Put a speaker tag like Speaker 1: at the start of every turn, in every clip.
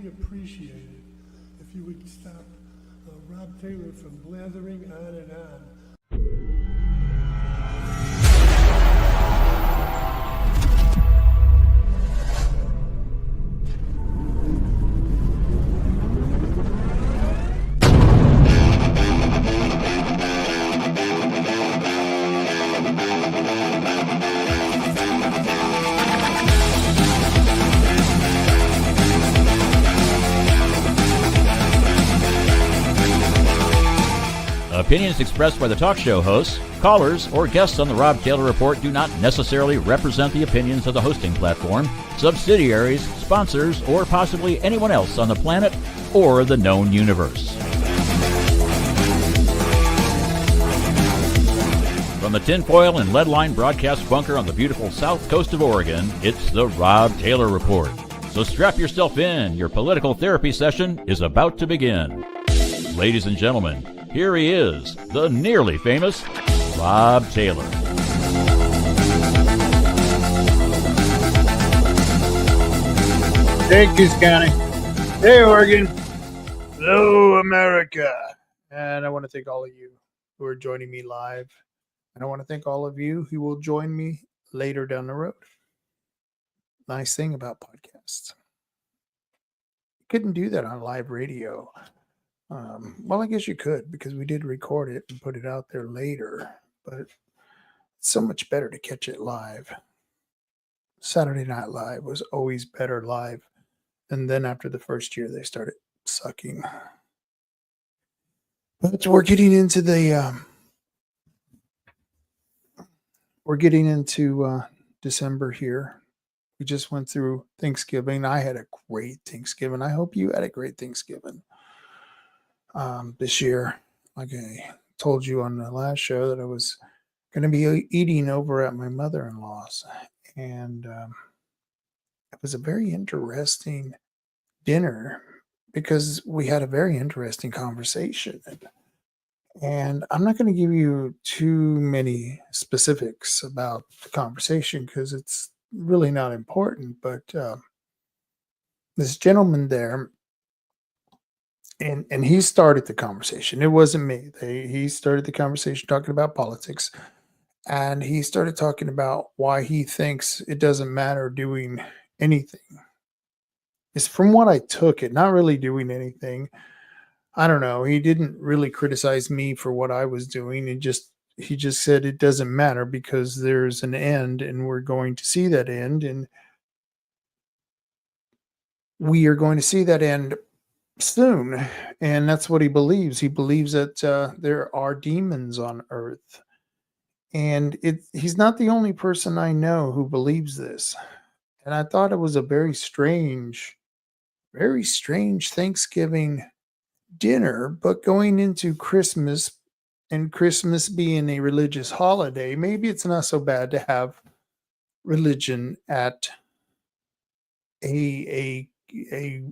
Speaker 1: appreciate it if you would stop Rob Taylor from blathering on and on.
Speaker 2: Opinions expressed by the talk show hosts, callers, or guests on the Rob Taylor Report do not necessarily represent the opinions of the hosting platform, subsidiaries, sponsors, or possibly anyone else on the planet or the known universe. From the tinfoil and lead-lined broadcast bunker on the beautiful south coast of Oregon, it's the Rob Taylor Report. So strap yourself in. Your political therapy session is about to begin. Ladies and gentlemen, here he is, the nearly famous Rob Taylor.
Speaker 3: Thank you, Scotty. Hey, Oregon. Hello, America. And I want to thank all of you who are joining me live. And I want to thank all of you who will join me later down the road. Nice thing about podcasts. You couldn't do that on live radio. Well, I guess you could, because we did record it and put it out there later, but it's so much better to catch it live. Saturday Night Live was always better live. And then after the first year, they started sucking. But we're getting into December here. We just went through Thanksgiving. I had a great Thanksgiving. I hope you had a great Thanksgiving. This year, like I told you on the last show, that I was going to be eating over at my mother-in-law's, and it was a very interesting dinner because we had a very interesting conversation, and I'm not going to give you too many specifics about the conversation because it's really not important, but this gentleman there, And he started the conversation. It wasn't me. He started the conversation talking about politics. And he started talking about why he thinks it doesn't matter doing anything. It's from what I took it, not really doing anything. I don't know. He didn't really criticize me for what I was doing. He just said it doesn't matter because there's an end and we're going to see that end. And we are going to see that end soon, and that's what he believes. He believes that there are demons on Earth, and he's not the only person I know who believes this. And I thought it was a very strange Thanksgiving dinner, but going into Christmas, and Christmas being a religious holiday, maybe it's not so bad to have religion at an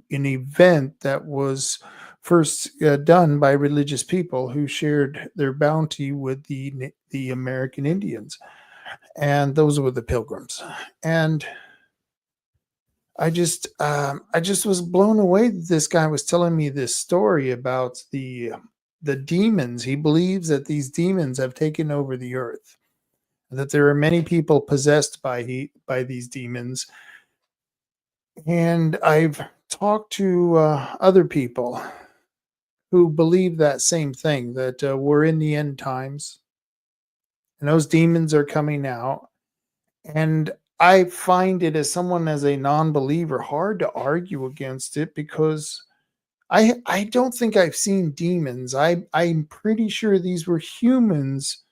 Speaker 3: event that was first done by religious people who shared their bounty with the American Indians, and those were the Pilgrims. And I just was blown away that this guy was telling me this story about the demons. He believes that these demons have taken over the earth, that there are many people possessed by these demons. And I've talked to other people who believe that same thing, that we're in the end times and those demons are coming out. And I find it, as someone, as a non-believer, hard to argue against it because I don't think I've seen demons. I'm pretty sure these were humans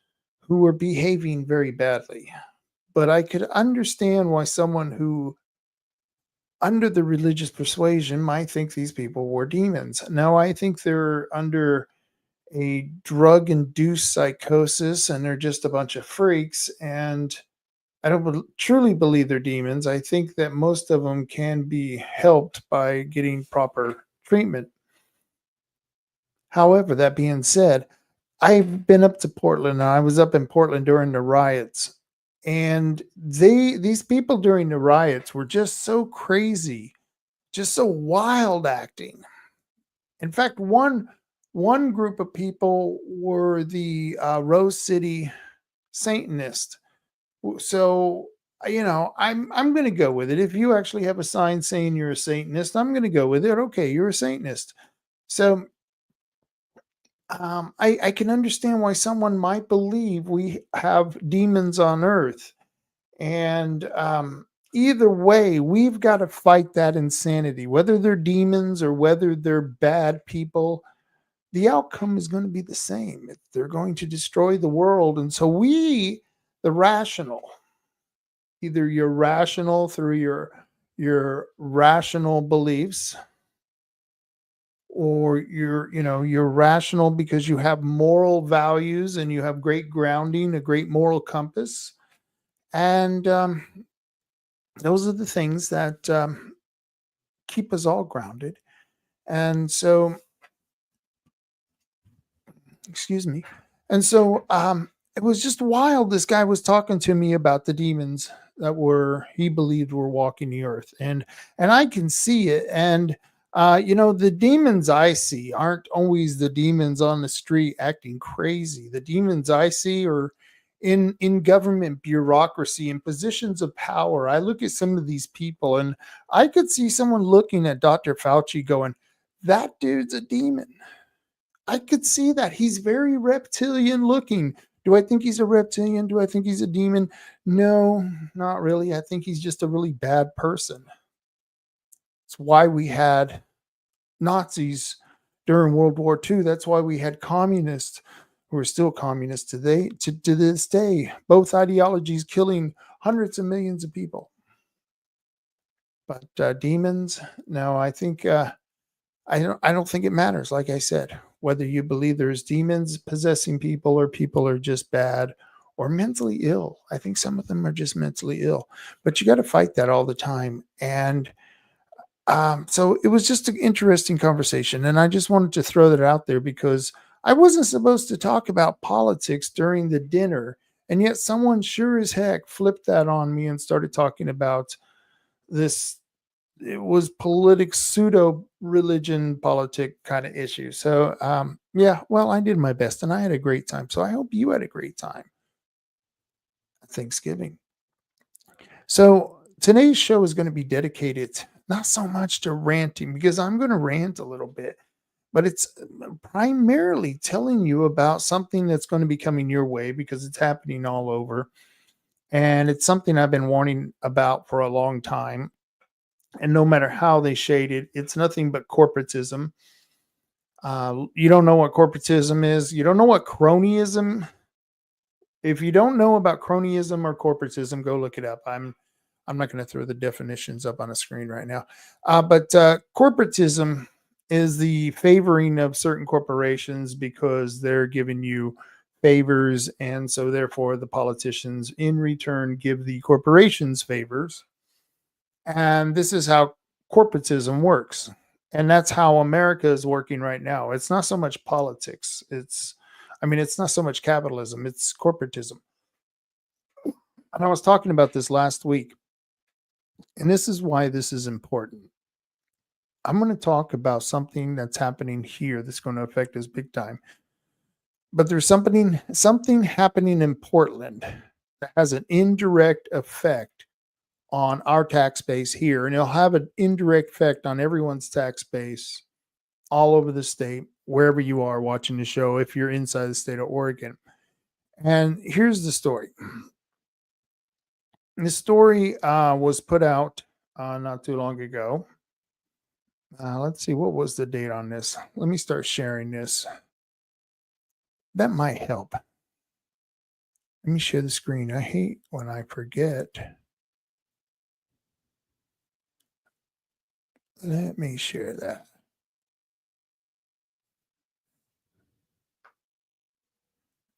Speaker 3: who were behaving very badly. But I could understand why someone who, under the religious persuasion, might think these people were demons. Now, I think they're under a drug-induced psychosis and they're just a bunch of freaks, and I don't truly believe they're demons. I think that most of them can be helped by getting proper treatment. However, that being said, I've been up to Portland, and I was up in Portland during the riots. And these people during the riots were just so crazy, just so wild acting. In fact, one group of people were the Rose City Satanists. So I'm going to go with it. If you actually have a sign saying you're a Satanist, I'm going to go with it. Okay, you're a Satanist. So I can understand why someone might believe we have demons on earth. And either way, we've got to fight that insanity, whether they're demons or whether they're bad people. The outcome is going to be the same. They're going to destroy the world. And so we, the rational, either you're rational through your rational beliefs, or you're rational because you have moral values and you have great grounding, a great moral compass. And those are the things that keep us all grounded. And so, excuse me. And so it was just wild. This guy was talking to me about the demons that he believed were walking the earth. And I can see it. And the demons I see aren't always the demons on the street acting crazy. The demons I see are in government bureaucracy and positions of power. I look at some of these people and I could see someone looking at Dr. Fauci going, that dude's a demon. I could see that. He's very reptilian looking. Do I think he's a reptilian? Do I think he's a demon? No, not really. I think he's just a really bad person. It's why we had Nazis during World War II. That's why we had communists who are still communists today, to this day. Both ideologies killing hundreds of millions of people. But demons, no, I think I don't think it matters. Like I said, whether you believe there's demons possessing people or people are just bad or mentally ill. I think some of them are just mentally ill, but you got to fight that all the time. And so it was just an interesting conversation. And I just wanted to throw that out there because I wasn't supposed to talk about politics during the dinner. And yet someone sure as heck flipped that on me and started talking about this. It was pseudo religion politic kind of issue. So well, I did my best and I had a great time. So I hope you had a great time at Thanksgiving. So today's show is going to be dedicated not so much to ranting, because I'm going to rant a little bit, but it's primarily telling you about something that's going to be coming your way because it's happening all over. And it's something I've been warning about for a long time. And no matter how they shade it, it's nothing but corporatism. You don't know what corporatism is. You don't know what cronyism. If you don't know about cronyism or corporatism, go look it up. I'm not going to throw the definitions up on a screen right now. But corporatism is the favoring of certain corporations because they're giving you favors. And so therefore the politicians in return give the corporations favors. And this is how corporatism works. And that's how America is working right now. It's not so much politics. It's not so much capitalism. It's corporatism. And I was talking about this last week. And this is why this is important. I'm going to talk about something that's happening here that's going to affect us big time. But there's something happening in Portland that has an indirect effect on our tax base here, and it'll have an indirect effect on everyone's tax base all over the state, wherever you are watching the show, if you're inside the state of Oregon. And here's the story. The story was put out not too long ago. Let's see, what was the date on this? Let me start sharing this. That might help. Let me share the screen. I hate when I forget. Let me share that.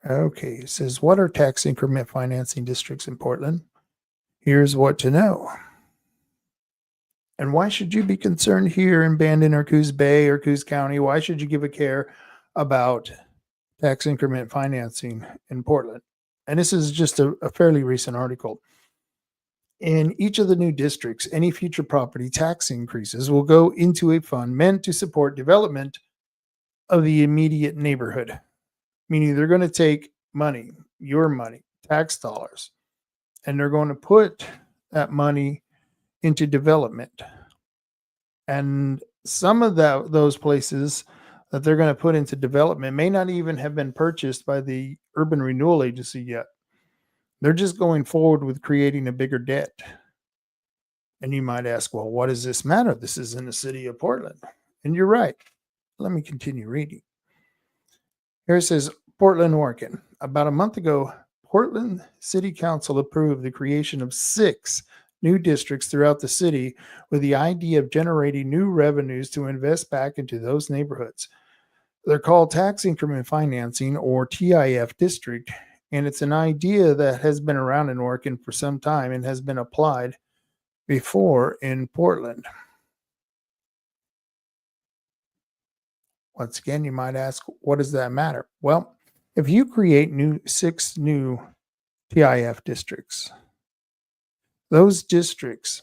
Speaker 3: Okay, it says, what are tax increment financing districts in Portland? Here's what to know. And why should you be concerned here in Bandon or Coos Bay or Coos County? Why should you give a care about tax increment financing in Portland? And this is just a fairly recent article. In each of the new districts, any future property tax increases will go into a fund meant to support development of the immediate neighborhood, meaning they're going to take money, your money, tax dollars, and they're going to put that money into development. And some of those places that they're going to put into development may not even have been purchased by the Urban Renewal Agency yet. They're just going forward with creating a bigger debt. And you might ask, well, what does this matter? This is in the city of Portland. And you're right. Let me continue reading. Here it says, Portland, Oregon. About a month ago, Portland City Council approved the creation of 6 new districts throughout the city with the idea of generating new revenues to invest back into those neighborhoods. They're called tax increment financing, or TIF district, and it's an idea that has been around in Oregon for some time and has been applied before in Portland. Once again, you might ask, what does that matter? Well, if you create 6 new TIF districts, those districts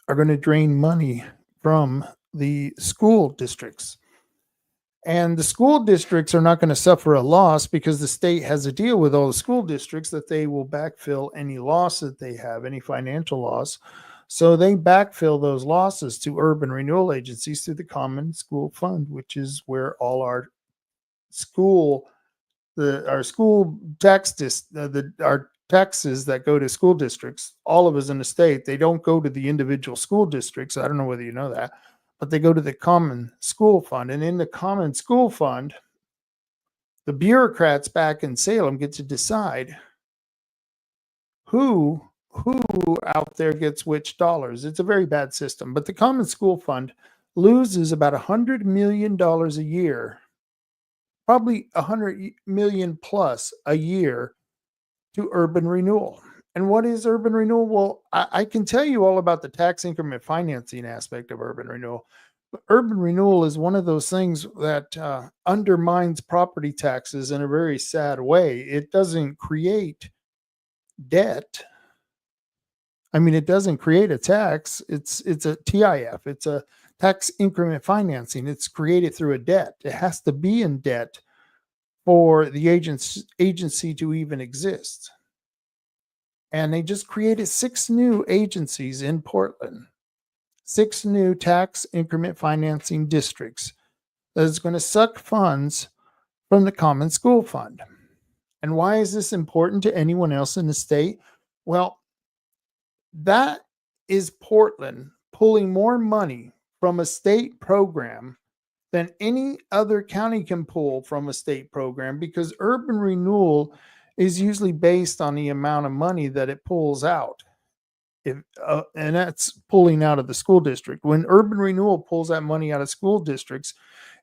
Speaker 3: are going to drain money from the school districts. And the school districts are not going to suffer a loss because the state has a deal with all the school districts that they will backfill any loss that they have, any financial loss. So they backfill those losses to urban renewal agencies through the Common School Fund, which is where all our school taxes that go to school districts, all of us in the state, they don't go to the individual school districts. I don't know whether you know that, but they go to the Common School Fund. And in the Common School Fund, the bureaucrats back in Salem get to decide who out there gets which dollars. It's a very bad system, but the Common School Fund loses about $100 million a year, probably $100 million plus a year, to urban renewal. And what is urban renewal? Well, I can tell you all about the tax increment financing aspect of urban renewal. But urban renewal is one of those things that undermines property taxes in a very sad way. It doesn't create debt. I mean, it doesn't create a tax. It's a TIF. It's a tax increment financing. It's created through a debt. It has to be in debt for the agency to even exist. And they just created 6 new agencies in Portland, 6 new tax increment financing districts that is going to suck funds from the Common School Fund. And why is this important to anyone else in the state? Well, that is Portland pulling more money from a state program than any other county can pull from a state program, because urban renewal is usually based on the amount of money that it pulls out. And that's pulling out of the school district. When urban renewal pulls that money out of school districts,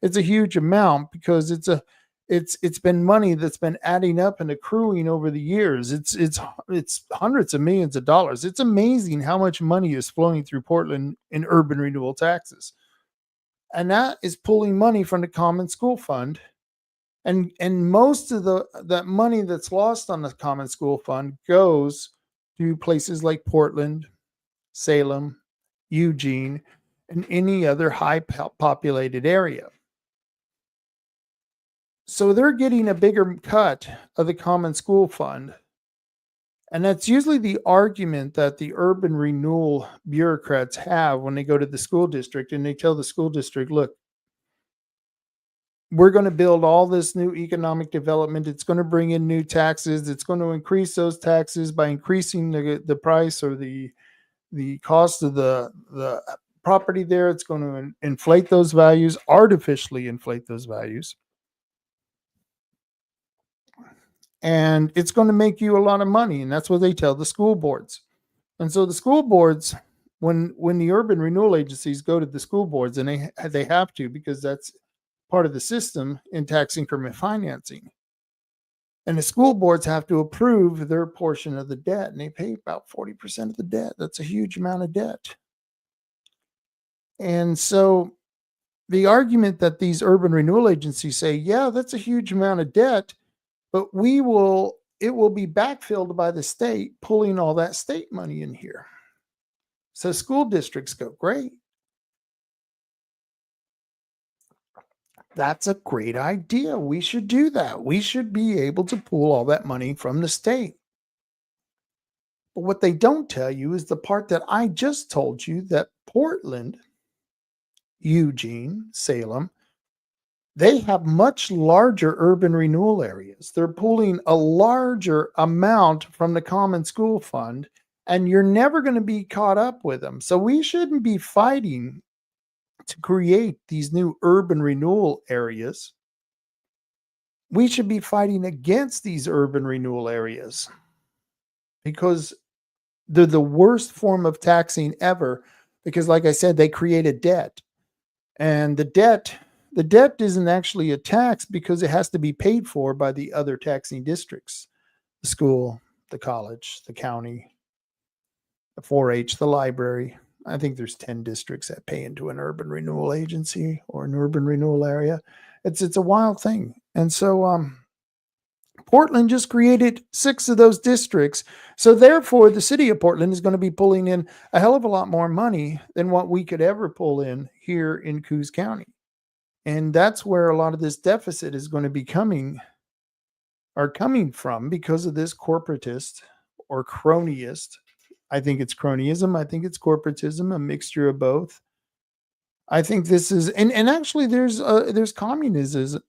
Speaker 3: it's a huge amount because it's been money that's been adding up and accruing over the years. It's hundreds of millions of dollars. It's amazing how much money is flowing through Portland in urban renewal taxes. And that is pulling money from the Common School Fund. And most of that money that's lost on the Common School Fund goes to places like Portland, Salem, Eugene, and any other high populated area. So they're getting a bigger cut of the Common School Fund. And that's usually the argument that the urban renewal bureaucrats have when they go to the school district and they tell the school district, look, we're going to build all this new economic development. It's going to bring in new taxes. It's going to increase those taxes by increasing the price or the cost of the property there. It's going to inflate those values, artificially inflate those values. And it's going to make you a lot of money. And that's what they tell the school boards. And so the school boards, when the urban renewal agencies go to the school boards, and they have to, because that's part of the system in tax increment financing. And the school boards have to approve their portion of the debt, and they pay about 40% of the debt. That's a huge amount of debt. And so the argument that these urban renewal agencies say, yeah, that's a huge amount of debt, but we will it will be backfilled by the state, pulling all that state money in here. So school districts go, great. That's a great idea. We should do that. We should be able to pull all that money from the state. But what they don't tell you is the part that I just told you, that Portland, Eugene, Salem, they have much larger urban renewal areas. They're pulling a larger amount from the Common School Fund, and you're never going to be caught up with them. So we shouldn't be fighting to create these new urban renewal areas. We should be fighting against these urban renewal areas because they're the worst form of taxing ever. Because, like I said, they create a debt, and the debt isn't actually a tax because it has to be paid for by the other taxing districts: the school, the college, the county, the 4-H, the library. I think there's 10 districts that pay into an urban renewal agency or an urban renewal area. It's a wild thing. And so Portland just created 6 of those districts. So therefore, the city of Portland is going to be pulling in a hell of a lot more money than what we could ever pull in here in Coos County. And that's where a lot of this deficit is going to be coming from, because of this corporatist or cronyist. I think it's cronyism. I think it's corporatism, a mixture of both. I think this is, and actually there's communism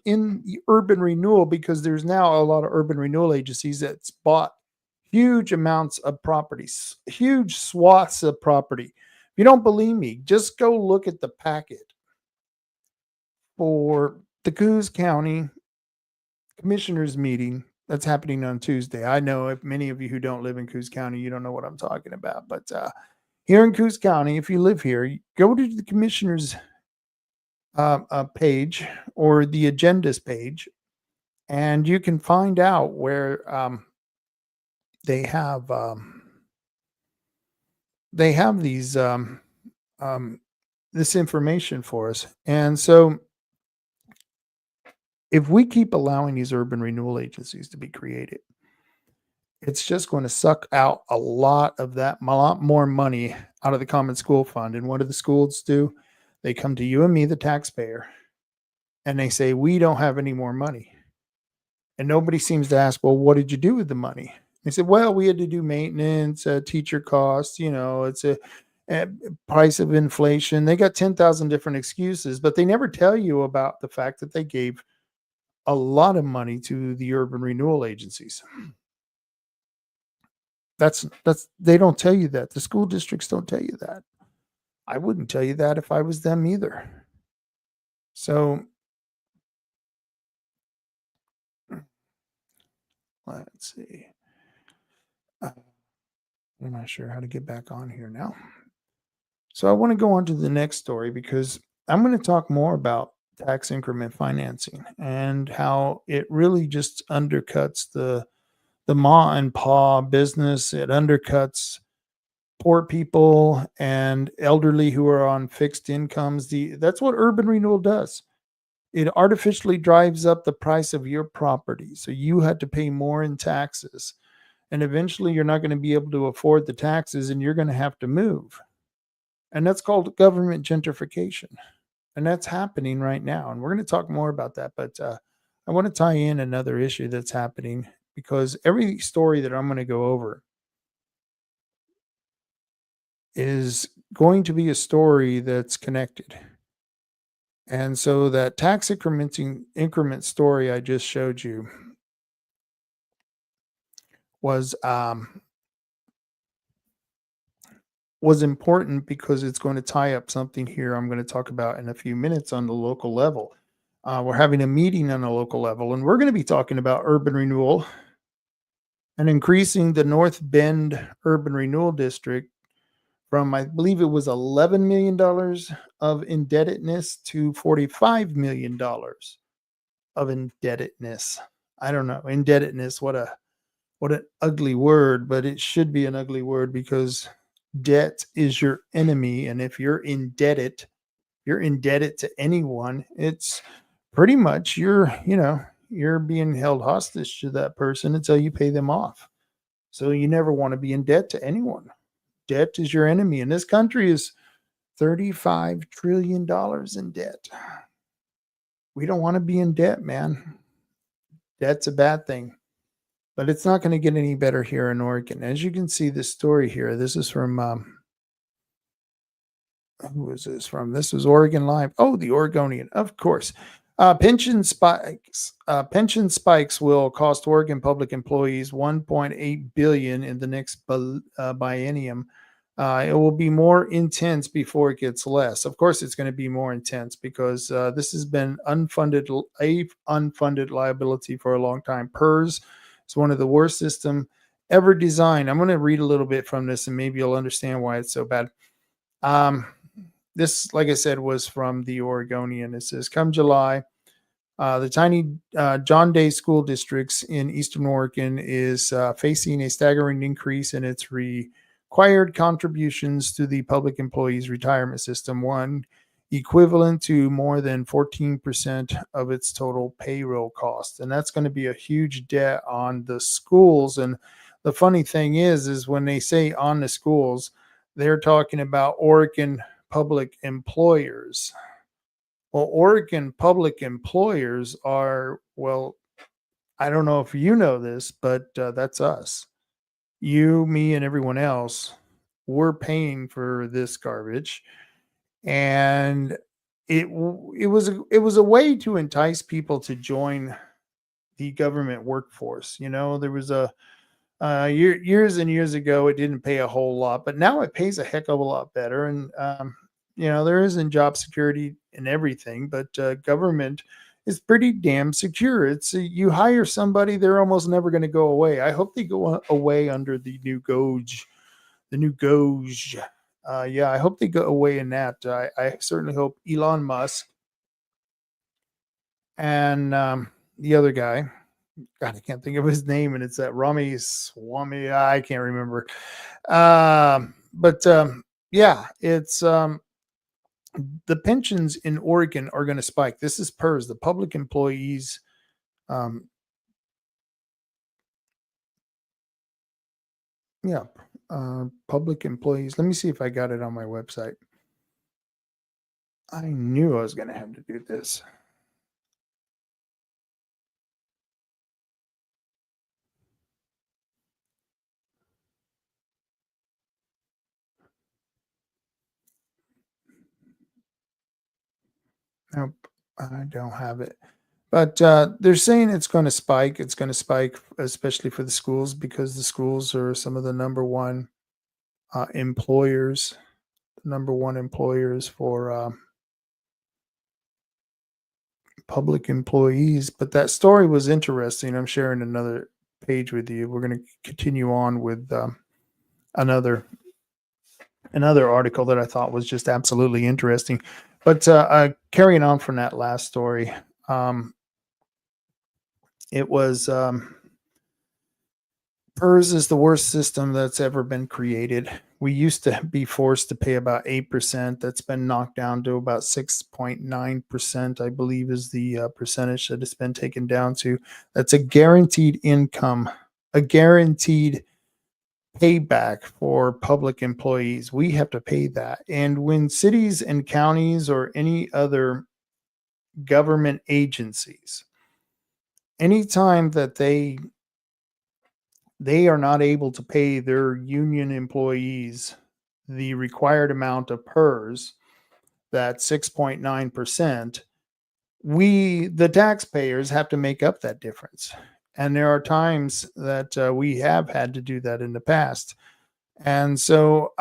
Speaker 3: in the urban renewal, because there's now a lot of urban renewal agencies that's bought huge amounts of properties, huge swaths of property. If you don't believe me, just go look at the packet for the Coos County Commissioners meeting that's happening on Tuesday. I know if many of you who don't live in Coos County, you don't know what I'm talking about. But here in Coos County, if you live here, go to the commissioners page or the agendas page, and you can find out where they have these this information for us. And so if we keep allowing these urban renewal agencies to be created, it's just going to suck out a lot more money out of the Common School Fund. And what do the schools do? They come to you and me, the taxpayer, and they say, we don't have any more money. And nobody seems to ask, well, what did you do with the money? They said, well, we had to do maintenance, teacher costs, it's a price of inflation. They got 10,000 different excuses, but they never tell you about the fact that they gave a lot of money to the urban renewal agencies. They don't tell you that. The school districts don't tell you that. I wouldn't tell you that if I was them either. So let's see. I'm not sure how to get back on here now. So I want to go on to the next story, because I'm going to talk more about tax increment financing and how it really just undercuts the ma and pa business. It undercuts poor people and elderly who are on fixed incomes. That's what urban renewal does. It artificially drives up the price of your property, so you had to pay more in taxes, and eventually you're not going to be able to afford the taxes, and you're going to have to move. And that's called government gentrification. And that's happening right now. And we're going to talk more about that. But I want to tie in another issue that's happening, because every story that I'm going to go over is going to be a story that's connected. And so that tax increment story I just showed you was important, because it's going to tie up something here I'm going to talk about in a few minutes on the local level. We're having a meeting on a local level, and we're going to be talking about urban renewal and increasing the North Bend Urban Renewal District from, I believe it was $11 million of indebtedness to $45 million of indebtedness. I don't know. Indebtedness, what an ugly word, but it should be an ugly word, because debt is your enemy. And if you're indebted to anyone, it's pretty much you're You're being held hostage to that person until you pay them off. So you never want to be in debt to anyone. Debt is your enemy. And this country is $35 trillion in debt. We don't want to be in debt, man. Debt's a bad thing. But it's not going to get any better here in Oregon. As you can see, this story here, this is from, who is this from? This was Oregon Live. Oh, the Oregonian, of course. Pension spikes. Pension spikes will cost Oregon public employees $1.8 billion in the next biennium. It will be more intense before it gets less. Of course, it's going to be more intense because this has been unfunded liability for a long time. PERS is one of the worst systems ever designed. I'm going to read a little bit from this, and maybe you'll understand why it's so bad. This, like I said, was from the Oregonian. It says, come July, the tiny John Day School Districts in Eastern Oregon is facing a staggering increase in its required contributions to the public employees retirement system, one equivalent to more than 14% of its total payroll cost. And that's going to be a huge debt on the schools. And the funny thing is when they say on the schools, they're talking about Oregon public employers. Well, Oregon public employers are, well, I don't know if you know this, but that's us. You, me, and everyone else, we're paying for this garbage. And it was a way to entice people to join the government workforce. You know, there was a years and years ago, it didn't pay a whole lot, but now it pays a heck of a lot better. And, you know, there isn't job security and everything, but government is pretty damn secure. It's you hire somebody, they're almost never going to go away. I hope they go away under the new Goj. Yeah, I hope they go away in that. I certainly hope Elon Musk and the other guy, God, I can't think of his name, and it's that Rami Swami. I can't remember. Yeah, it's the pensions in Oregon are going to spike. This is PERS, the public employees. Public employees. Let me see if I got it on my website. I knew I was going to have to do this. Nope, I don't have it. But they're saying it's going to spike. It's going to spike, especially for the schools, because the schools are some of the number one employers for public employees. But that story was interesting. I'm sharing another page with you. We're going to continue on with another article that I thought was just absolutely interesting. But carrying on from that last story, it was PERS is the worst system that's ever been created. We used to be forced to pay about 8%. That's been knocked down to about 6.9%, I believe, is the percentage that it's been taken down to. That's a guaranteed income, a guaranteed payback for public employees. We have to pay that. And when cities and counties or any other government agencies, anytime that they are not able to pay their union employees the required amount of PERS, that 6.9%, we, the taxpayers, have to make up that difference. And there are times that we have had to do that in the past. And so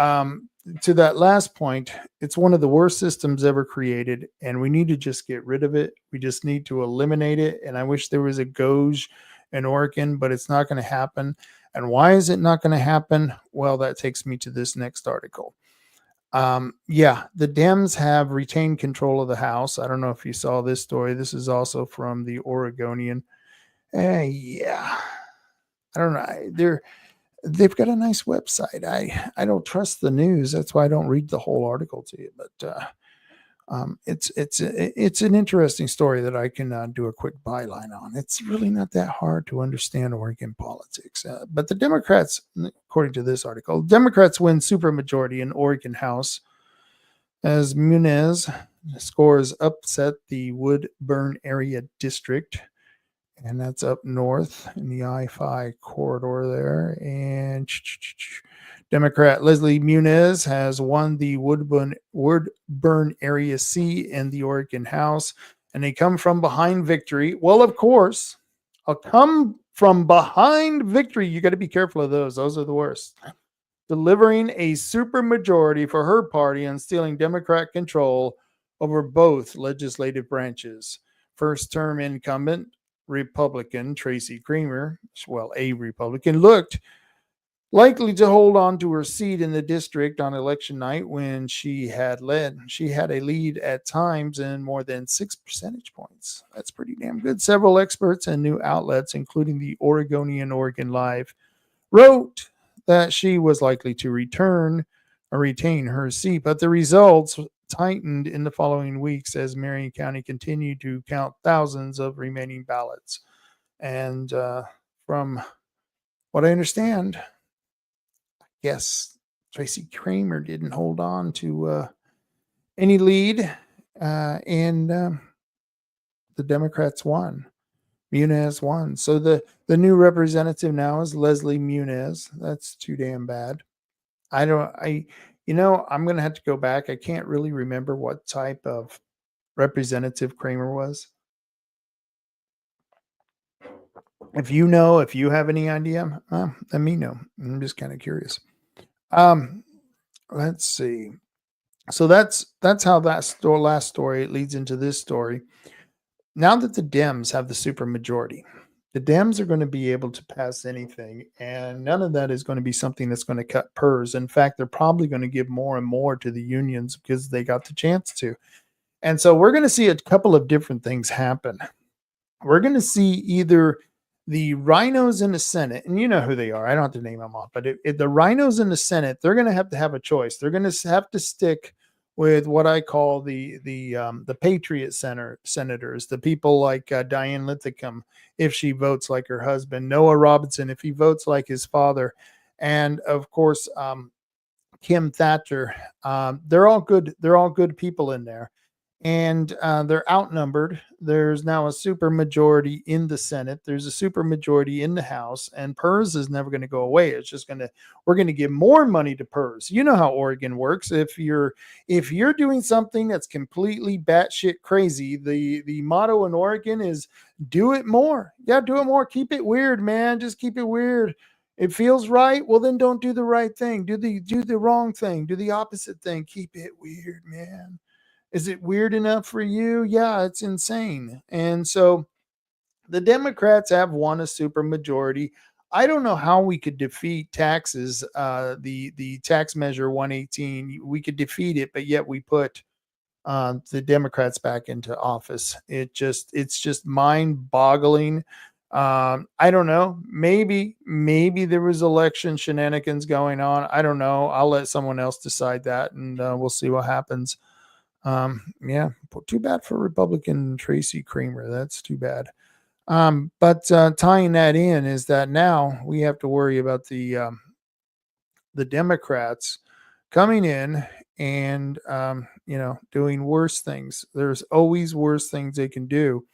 Speaker 3: to that last point, it's one of the worst systems ever created, and we need to just get rid of it. We just need to eliminate it. And I wish there was a Goj in Oregon, but it's not going to happen. And why is it not going to happen? Well, that takes me to this next article. The Dems have retained control of the House. I don't know if you saw this story. This is also from the Oregonian. I don't know. They've got a nice website. I don't trust the news. That's why I don't read the whole article to you. But It's an interesting story that I can do a quick byline on. It's really not that hard to understand Oregon politics. But the Democrats, according to this article, Democrats win supermajority in Oregon House as Munez scores upset the Woodburn area district, and that's up north in the I-5 corridor there. And Democrat Leslie Munez has won the Woodburn area seat in the Oregon House, and they come from behind victory. Well, of course, a come from behind victory. You got to be careful of those. Those are the worst. Delivering a supermajority for her party and stealing Democrat control over both legislative branches. First term incumbent Republican Tracy Creamer, well, a Republican, looked likely to hold on to her seat in the district on election night when she had a lead at times in more than 6 percentage points. That's pretty damn good. Several experts and new outlets, including the Oregonian Oregon Live, wrote that she was likely to retain her seat, but the results tightened in the following weeks as Marion County continued to count thousands of remaining ballots. And from what I understand, I guess Tracy Creamer didn't hold on to any lead, and the Democrats won. Munez won. So the new representative now is Leslie Munez. That's too damn bad. I'm going to have to go back. I can't really remember what type of representative Creamer was. If you know, if you have any idea, let me know. I'm just kind of curious. Let's see. So that's how that last story leads into this story. Now that the Dems have the supermajority, the Dems are going to be able to pass anything, and none of that is going to be something that's going to cut PERS. In fact, they're probably going to give more and more to the unions because they got the chance to. And so we're going to see a couple of different things happen. We're going to see either the rhinos in the Senate, and you know who they are. I don't have to name them off, but if the rhinos in the Senate, they're going to have a choice. They're going to have to stick with what I call the Patriot senators, the people like Diane Linthicum, if she votes like her husband, Noah Robinson, if he votes like his father, and of course Kim Thatcher. They're all good. They're all good people in there, and they're outnumbered. There's now a supermajority in the Senate. There's a supermajority in the House, and PERS is never going to go away. It's just we're going to give more money to PERS. You know how Oregon works. If you're doing something that's completely batshit crazy, the motto in Oregon is do it more. Yeah, do it more. Keep it weird, man. Just keep it weird. It feels right. Well, then don't do the right thing. Do the wrong thing. Do the opposite thing. Keep it weird, man. Is it weird enough for you? Yeah, it's insane. And so the Democrats have won a supermajority. I don't know how we could defeat taxes, the tax measure 118. We could defeat it, but yet we put the Democrats back into office. It's just mind-boggling. I don't know. Maybe there was election shenanigans going on. I don't know. I'll let someone else decide that, and we'll see what happens. Yeah, too bad for Republican Tracy Creamer. That's too bad. But tying that in is that now we have to worry about the Democrats coming in and doing worse things. There's always worse things they can do.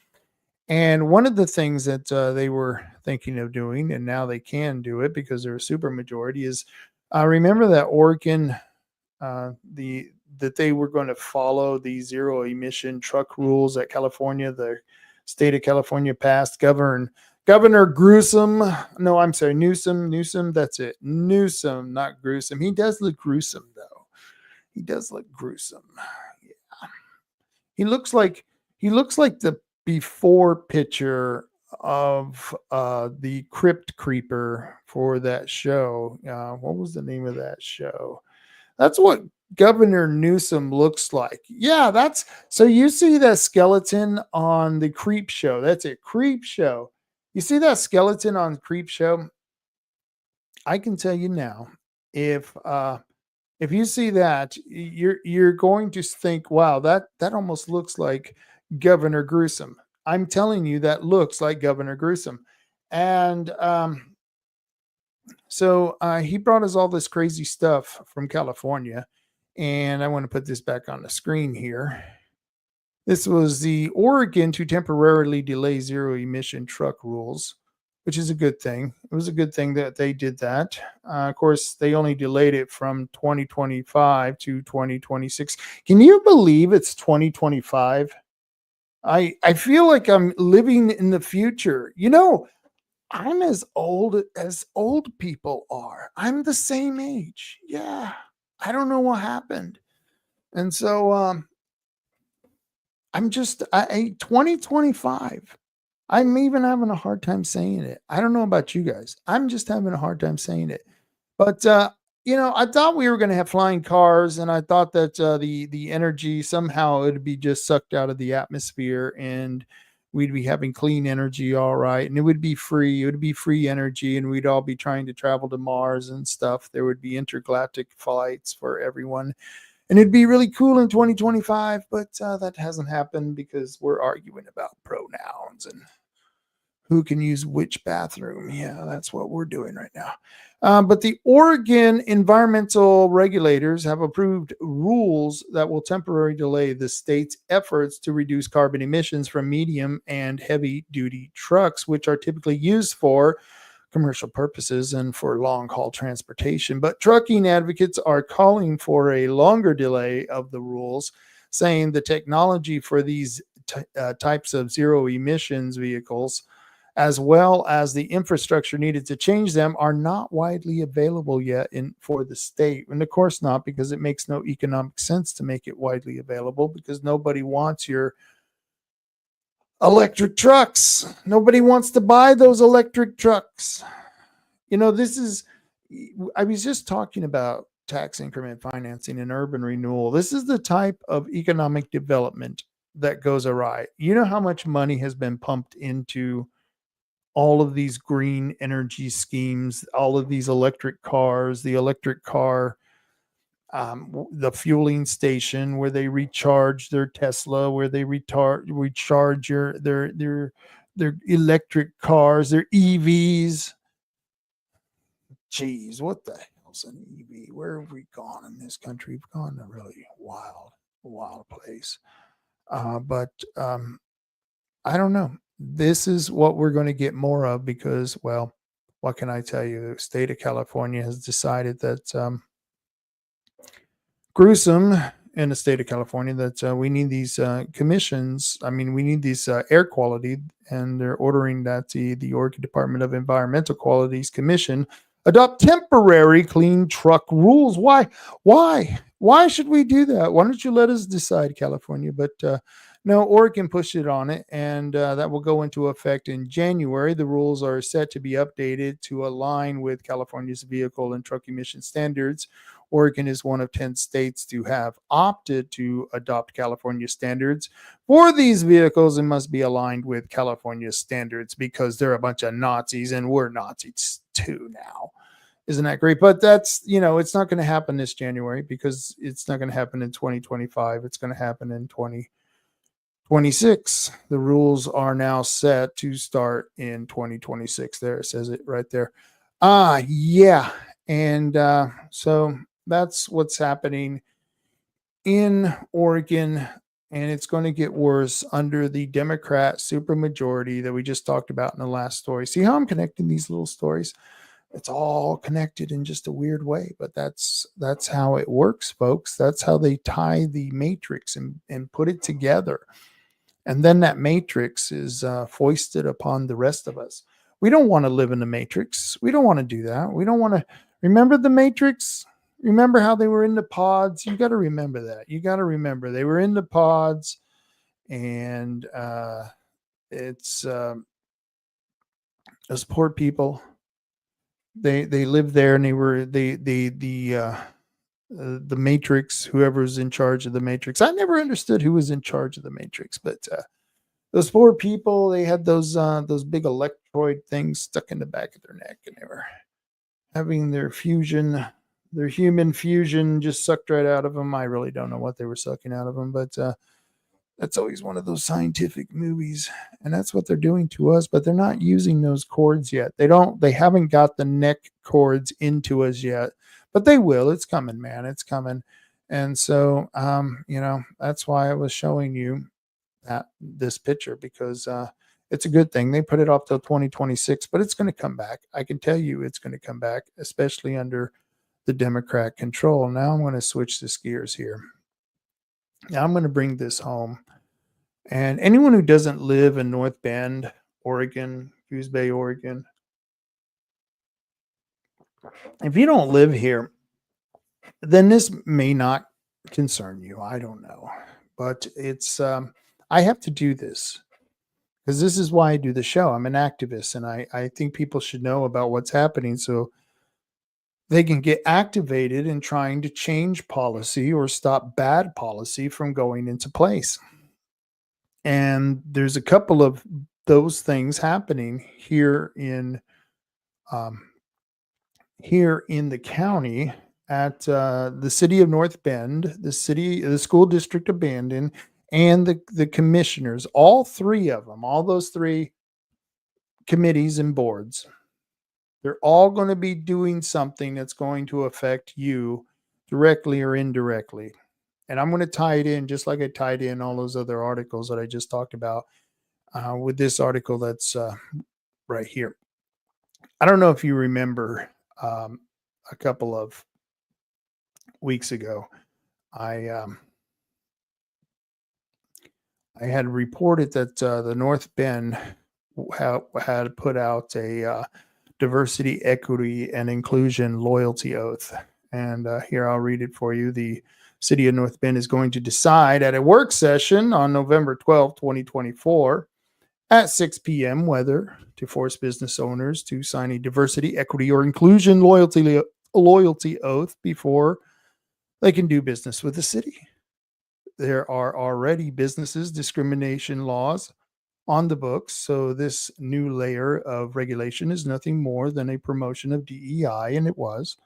Speaker 3: And one of the things that they were thinking of doing, and now they can do it because they're a supermajority, is remember that Oregon, that they were going to follow the zero emission truck rules that the state of California passed. Governor Newsom, that's it. Newsom, not gruesome. He does look gruesome though. He does look gruesome. Yeah. He looks like the before picture of the Crypt Creeper for that show. What was the name of that show? That's what Governor Newsom looks like. Yeah, so you see that skeleton on the Creep Show. That's it, Creep Show. You see that skeleton on Creep Show? I can tell you now, if If you see that, you're going to think, wow, that almost looks like Governor Gruesome. I'm telling you, that looks like Governor Gruesome. And so he brought us all this crazy stuff from California. And I want to put this back on the screen here. This was the Oregon to temporarily delay zero emission truck rules, which is a good thing. It was a good thing that they did that. Of course, they only delayed it from 2025 to 2026. Can you believe it's 2025? I feel like I'm living in the future. You know, I'm as old people are. I'm the same age. Yeah. I don't know what happened. And so I'm just 2025. I'm even having a hard time saying it. I don't know about you guys. I'm just having a hard time saying it. But you know, I thought we were going to have flying cars, and I thought that the energy somehow it would be just sucked out of the atmosphere, and we'd be having clean energy, all right, and it would be free. It would be free energy, and we'd all be trying to travel to Mars and stuff. There would be intergalactic flights for everyone. And it'd be really cool in 2025, but that hasn't happened because we're arguing about pronouns and who can use which bathroom. Yeah, that's what we're doing right now. But the Oregon environmental regulators have approved rules that will temporarily delay the state's efforts to reduce carbon emissions from medium and heavy duty trucks, which are typically used for commercial purposes and for long haul transportation. But trucking advocates are calling for a longer delay of the rules, saying the technology for these types of zero emissions vehicles, as well as the infrastructure needed to change them, are not widely available yet for the state. And of course not, because it makes no economic sense to make it widely available, because nobody wants your electric trucks. Nobody wants to buy those electric trucks. You know, I was just talking about tax increment financing and urban renewal. This is the type of economic development that goes awry. You know how much money has been pumped into all of these green energy schemes, all of these electric cars, the electric car, the fueling station where they recharge their Tesla, where they recharge their electric cars, their EVs. Geez, what the hell's an EV? Where have we gone in this country? We've gone to really wild place. But I don't know. This is what we're going to get more of because, well, what can I tell you? The state of California has decided that gruesome in the state of California that we need these commissions. I mean, we need these air quality, and they're ordering that the Oregon Department of Environmental Quality's commission adopt temporary clean truck rules. Why should we do that? Why don't you let us decide, California? But no, Oregon pushed it on it, and that will go into effect in January. The rules are set to be updated to align with California's vehicle and truck emission standards. Oregon is one of 10 states to have opted to adopt California standards for these vehicles and must be aligned with California standards because they're a bunch of Nazis and we're Nazis too now. Isn't that great? But that's, you know, it's not going to happen this January because it's not going to happen in 2025. It's going to happen in 2026. The rules are now set to start in 2026. There, it says it right there. Yeah. And so that's what's happening in Oregon, and it's going to get worse under the Democrat supermajority that we just talked about in the last story. See how I'm connecting these little stories? It's all connected in just a weird way, but that's how it works, folks. That's how they tie the matrix and put it together. And then that matrix is foisted upon the rest of us. We don't want to live in the matrix. We don't want to do that. We don't want to remember the matrix. Remember how they were in the pods? You got to remember that. You got to remember they were in the pods, and it's those poor people. They lived there, and they were the matrix. Whoever's in charge of the matrix. I never understood who was in charge of the matrix, but those poor people. They had those big electroid things stuck in the back of their neck, and they were having their fusion their human fusion just sucked right out of them. I really don't know what they were sucking out of them, but that's always one of those scientific movies, and that's what they're doing to us. But they're not using those cords yet. They haven't got the neck cords into us yet, but they will. It's coming, man. It's coming. And so, that's why I was showing you this picture, because it's a good thing. They put it off till 2026, but it's going to come back. I can tell you it's going to come back, especially under the Democrat control. Now I'm going to switch this gears here. Now I'm going to bring this home. And anyone who doesn't live in North Bend, Oregon, Coos Bay, Oregon, if you don't live here, then this may not concern you. I don't know. But it's I have to do this because this is why I do the show. I'm an activist, and I think people should know about what's happening so they can get activated in trying to change policy or stop bad policy from going into place. And there's a couple of those things happening here in the county at the city of North Bend, the school district of Bandon, and the commissioners, all three of them, all those three committees and boards. They're all going to be doing something that's going to affect you directly or indirectly. And I'm going to tie it in just like I tied in all those other articles that I just talked about with this article that's right here. I don't know if you remember a couple of weeks ago, I had reported that the North Bend had put out a diversity, equity, and inclusion loyalty oath. And here I'll read it for you. The city of North Bend is going to decide at a work session on November 12, 2024 at 6 p.m. whether to force business owners to sign a diversity, equity, or inclusion loyalty oath before they can do business with the city. There are already businesses discrimination laws on the books, so this new layer of regulation is nothing more than a promotion of DEI, and it was.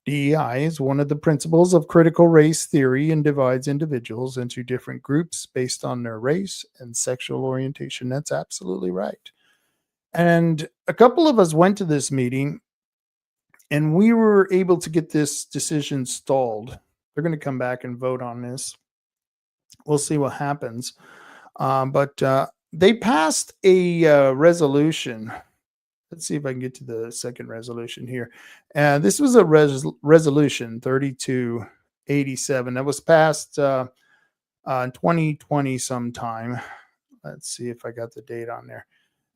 Speaker 3: DEI is one of the principles of critical race theory and divides individuals into different groups based on their race and sexual orientation. That's absolutely right. And a couple of us went to this meeting, and we were able to get this decision stalled. They're going to come back and vote on this. We'll see what happens. But they passed a resolution. Let's see if I can get to the second resolution here. This was a resolution 3287 that was passed in 2020 sometime. Let's see if I got the date on there.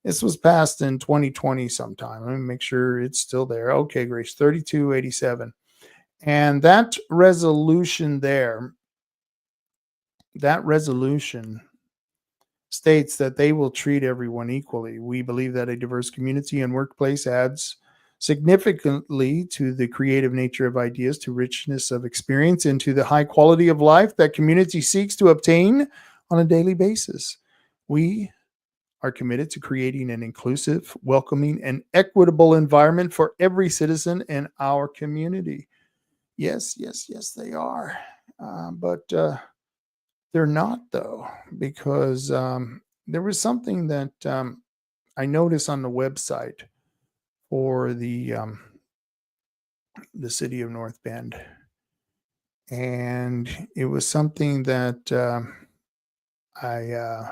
Speaker 3: This was passed in 2020 sometime. Let me make sure it's still there. Okay, Grace, 3287. And that resolution there, that resolution states that they will treat everyone equally. We believe that a diverse community and workplace adds significantly to the creative nature of ideas, to richness of experience, and to the high quality of life that community seeks to obtain on a daily basis. We are committed to creating an inclusive, welcoming, and equitable environment for every citizen in our community. Yes, they are. But they're not, though, because there was something that I noticed on the website for the city of North Bend, and it was something that I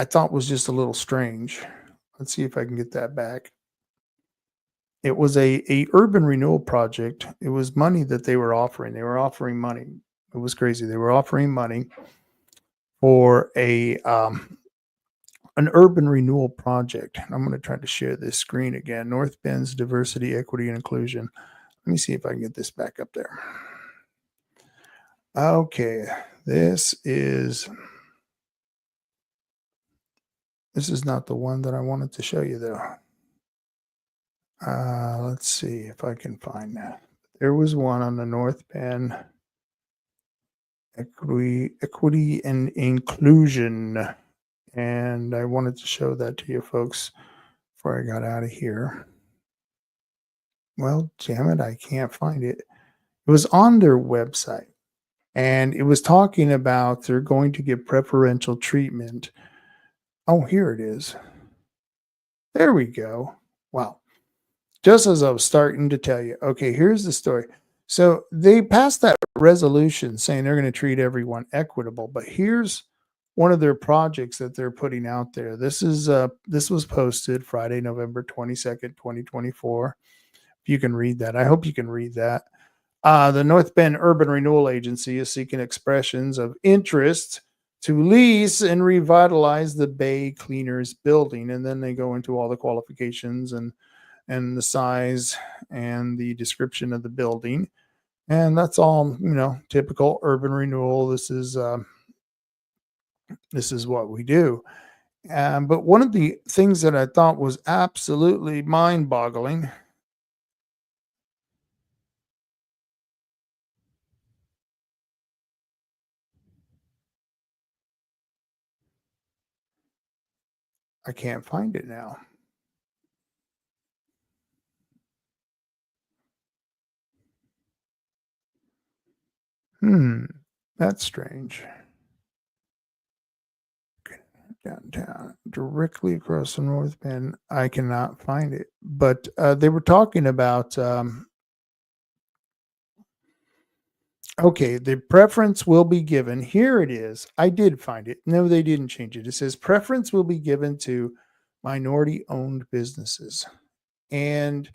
Speaker 3: thought was just a little strange. Let's see if I can get that back. It was a urban renewal project. It was money that they were offering. They were offering money. It was crazy. They were offering money for an urban renewal project. I'm going to try to share this screen again. North Bend's diversity, equity, and inclusion. Let me see if I can get this back up there. Okay, this is not the one that I wanted to show you, though. Let's see if I can find that. There was one on the North Bend equity and inclusion, and I wanted to show that to you folks before I got out of here. Well, damn it, I can't find it. It was on their website, and it was talking about they're going to give preferential treatment. Oh, here it is. There we go. Wow. Just as I was starting to tell you, okay, here's the story. So they passed that resolution saying they're going to treat everyone equitable, but here's one of their projects that they're putting out there. This was posted Friday, November 22nd, 2024. If you can read that. I hope you can read that. The North Bend Urban Renewal Agency is seeking expressions of interest to lease and revitalize the Bay Cleaners building. And then they go into all the qualifications and the size and the description of the building. And that's all, typical urban renewal. This is what we do. But one of the things that I thought was absolutely mind-boggling. I can't find it now. That's strange. Downtown, directly across the North Bend. I cannot find it. But they were talking about, okay, the preference will be given. Here it is. I did find it. No, they didn't change it. It says preference will be given to minority owned businesses. And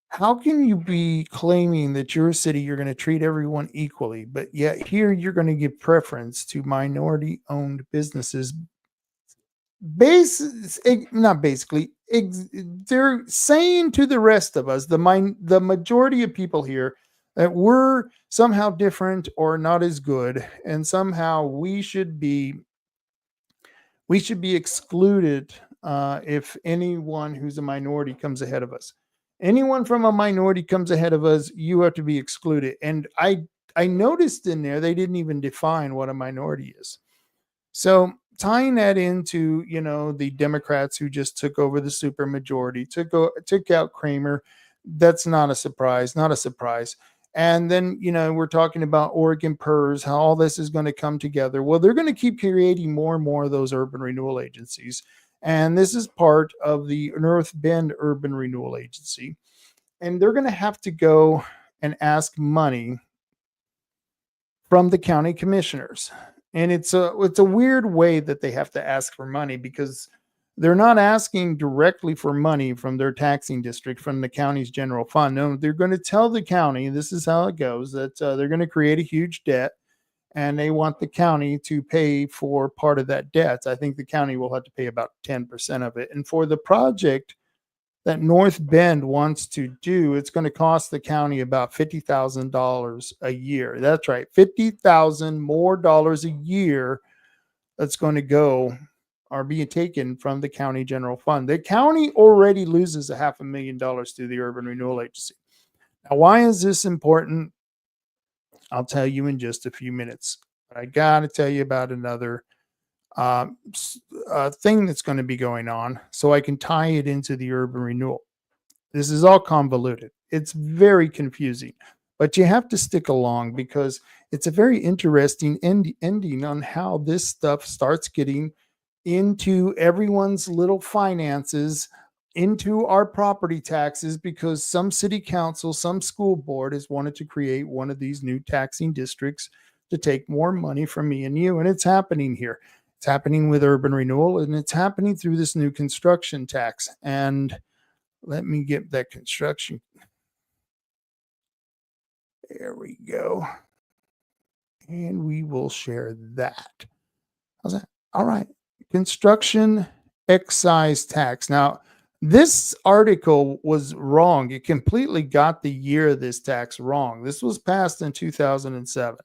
Speaker 3: how can you be claiming that you're a city, you're going to treat everyone equally, but yet here you're going to give preference to minority owned businesses? Not basically, they're saying to the rest of us, the majority of people here, that we're somehow different or not as good, and somehow we should be excluded if anyone who's a minority comes ahead of us. Anyone from a minority comes ahead of us, you have to be excluded. And I noticed in there they didn't even define what a minority is. So tying that into, the Democrats who just took over the supermajority, took out Kramer, that's not a surprise. And then, we're talking about Oregon PERS, how all this is going to come together. Well, they're going to keep creating more and more of those urban renewal agencies. And this is part of the North Bend Urban Renewal Agency. And they're going to have to go and ask money from the county commissioners. And it's a weird way that they have to ask for money, because they're not asking directly for money from their taxing district, from the county's general fund. No, they're going to tell the county, this is how it goes, that they're going to create a huge debt, and they want the county to pay for part of that debt. I think the county will have to pay about 10% of it. And for the project that North Bend wants to do, it's going to cost the county about $50,000 a year. That's right, $50,000 more dollars a year that's going to go are being taken from the county general fund. The county already loses $500,000 to the Urban Renewal Agency. Now, why is this important? I'll tell you in just a few minutes. But I got to tell you about another thing that's going to be going on, so I can tie it into the urban renewal. This is all convoluted. It's very confusing, but you have to stick along, because it's a very interesting ending on how this stuff starts getting into everyone's little finances, into our property taxes, because some city council, some school board has wanted to create one of these new taxing districts to take more money from me and you. And it's happening here. It's happening with urban renewal, and it's happening through this new construction tax. And let me get that construction. There we go. And we will share that. How's that? All right. Construction excise tax. Now, this article was wrong. It completely got the year of this tax wrong. This was passed in 2007.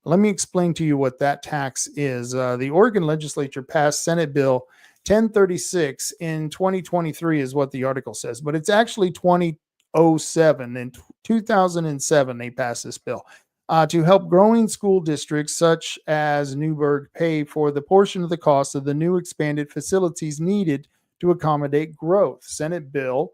Speaker 3: Let me explain to you what that tax is. The Oregon legislature passed Senate Bill 1036 in 2023 is what the article says, but it's actually 2007. In 2007, they passed this bill to help growing school districts such as Newburgh pay for the portion of the cost of the new expanded facilities needed to accommodate growth. Senate Bill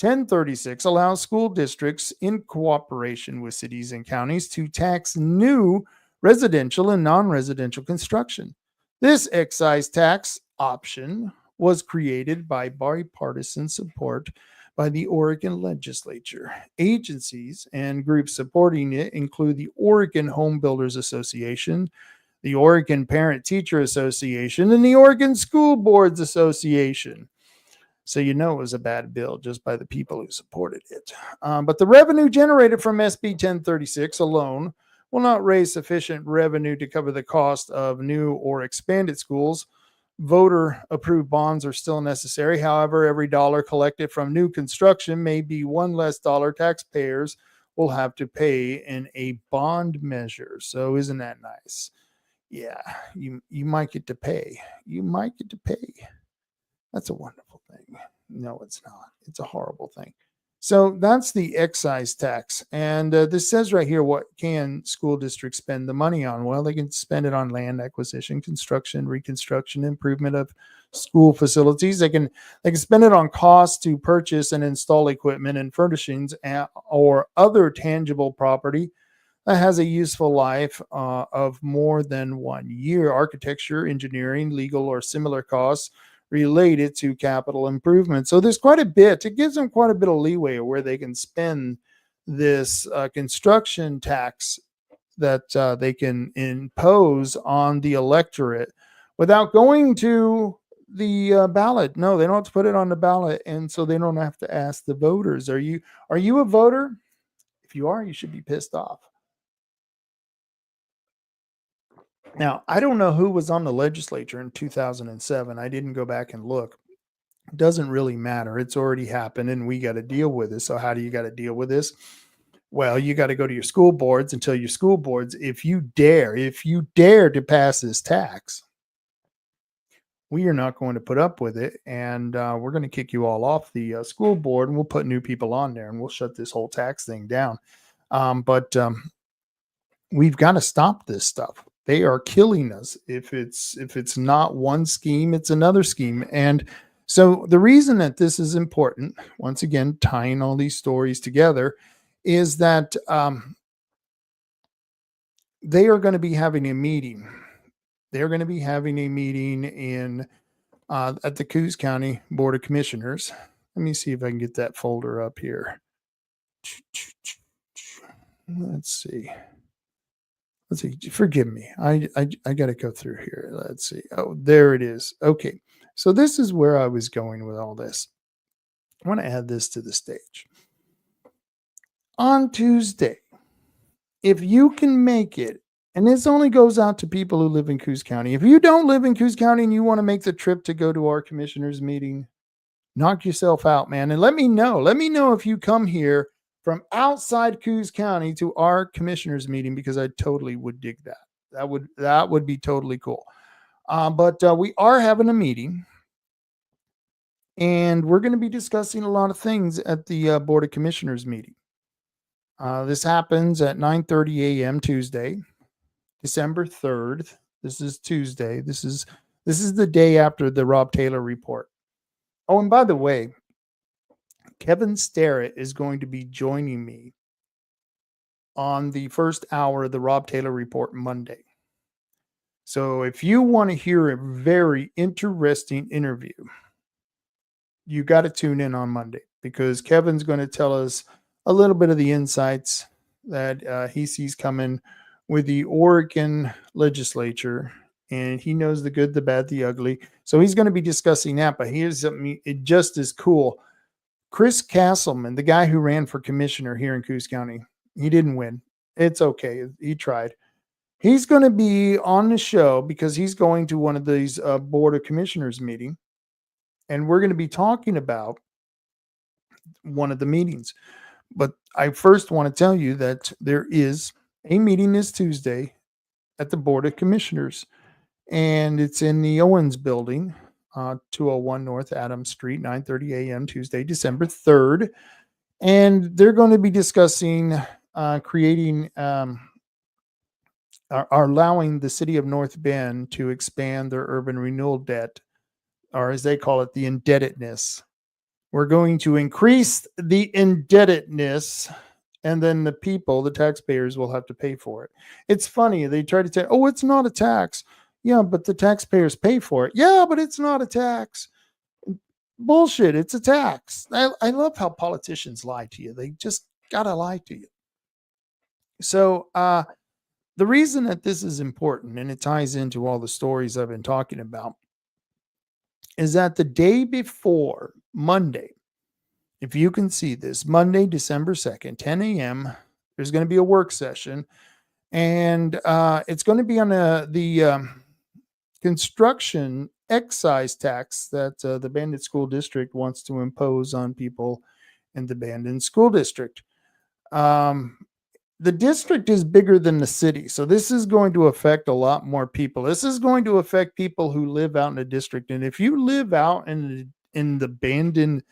Speaker 3: 1036 allows school districts in cooperation with cities and counties to tax new residential and non-residential construction. This excise tax option was created by bipartisan support by the Oregon legislature. Agencies and groups supporting it include the Oregon Home Builders Association, the Oregon Parent Teacher Association, and the Oregon School Boards Association. So you know it was a bad bill just by the people who supported it. But the revenue generated from SB 1036 alone will not raise sufficient revenue to cover the cost of new or expanded schools. Voter approved bonds are still necessary. However, every dollar collected from new construction may be one less dollar taxpayers will have to pay in a bond measure. So isn't that nice? Yeah, you might get to pay. You might get to pay. That's a wonderful thing. No, it's not. It's a horrible thing. So that's the excise tax. And this says right here, what can school districts spend the money on? Well, they can spend it on land acquisition, construction, reconstruction, improvement of school facilities. They can spend it on costs to purchase and install equipment and furnishings or other tangible property that has a useful life of more than 1 year. Architecture, engineering, legal, or similar costs related to capital improvement. So there's quite a bit. It gives them quite a bit of leeway where they can spend this construction tax that they can impose on the electorate without going to the ballot. No, they don't have to put it on the ballot, and so they don't have to ask the voters. Are you a voter? If you are, you should be pissed off. Now, I don't know who was on the legislature in 2007. I didn't go back and look. It doesn't really matter. It's already happened and we got to deal with it. So how do you got to deal with this? Well, you got to go to your school boards and tell your school boards, if you dare to pass this tax, we are not going to put up with it. And we're going to kick you all off the school board, and we'll put new people on there and we'll shut this whole tax thing down. But we've got to stop this stuff. They are killing us. If it's not one scheme, it's another scheme. And so the reason that this is important, once again, tying all these stories together, is that they are going to be having a meeting. They're going to be having a meeting in at the Coos County Board of Commissioners. Let me see if I can get that folder up here. Let's see. Forgive me. I got to go through here. Let's see. Oh, there it is. Okay. So this is where I was going with all this. I want to add this to the stage. On Tuesday, if you can make it, and this only goes out to people who live in Coos County. If you don't live in Coos County and you want to make the trip to go to our commissioners meeting, knock yourself out, man. And let me know. Let me know if you come here from outside Coos County to our commissioners meeting, because I totally would dig that. That would be totally cool. But we are having a meeting, and we're going to be discussing a lot of things at the Board of Commissioners meeting. This happens at 9:30 a.m. Tuesday, December 3rd. This is Tuesday. This is the day after the Rob Taylor report. Oh, and by the way, Kevin Starrett is going to be joining me on the first hour of the Rob Taylor report Monday. So if you want to hear a very interesting interview, you got to tune in on Monday, because Kevin's going to tell us a little bit of the insights that he sees coming with the Oregon legislature, and he knows the good, the bad, the ugly. So he's going to be discussing that. But here's something just as cool. Chris Castleman, the guy who ran for commissioner here in Coos County, he didn't win. It's okay. He tried. He's going to be on the show because he's going to one of these Board of Commissioners meeting, and we're going to be talking about one of the meetings. But I first want to tell you that there is a meeting this Tuesday at the Board of Commissioners, and it's in the Owens building, 201 North Adams Street, 9:30 a.m. Tuesday, December 3rd. And they're going to be discussing creating are allowing the city of North Bend to expand their urban renewal debt, or as they call it, the indebtedness, We're going to increase the indebtedness, and then the people, the taxpayers, will have to pay for it. It's funny. They try to say, oh, it's not a tax. Yeah, but the taxpayers pay for it. Yeah, but it's not a tax. Bullshit. It's a tax. I love how politicians lie to you. They just got to lie to you. So, the reason that this is important, and it ties into all the stories I've been talking about, is that the day before Monday, if you can see this, Monday, December 2nd, 10 a.m., there's going to be a work session, and it's going to be on the construction excise tax that the Bandon School District wants to impose on people in the Bandon School District. The district is bigger than the city, so this is going to affect a lot more people. This is going to affect people who live out in the district, and if you live out in the Bandon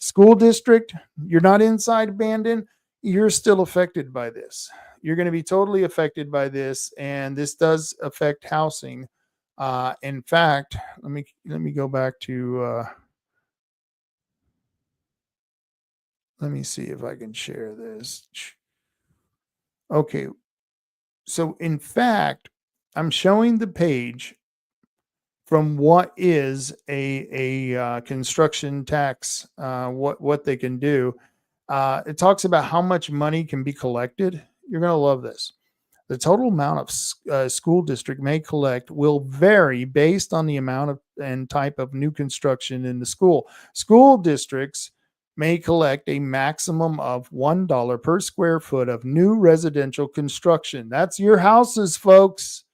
Speaker 3: School District, you're not inside Bandon, you're still affected by this. You're going to be totally affected by this, and this does affect housing. In fact, let me go back to let me see if I can share this. Okay, so in fact, I'm showing the page from what is a construction tax, what they can do. It talks about how much money can be collected. You're going to love this. The total amount of school district may collect will vary based on the amount of and type of new construction in the school. School districts may collect a maximum of $1 per square foot of new residential construction. That's your houses, folks.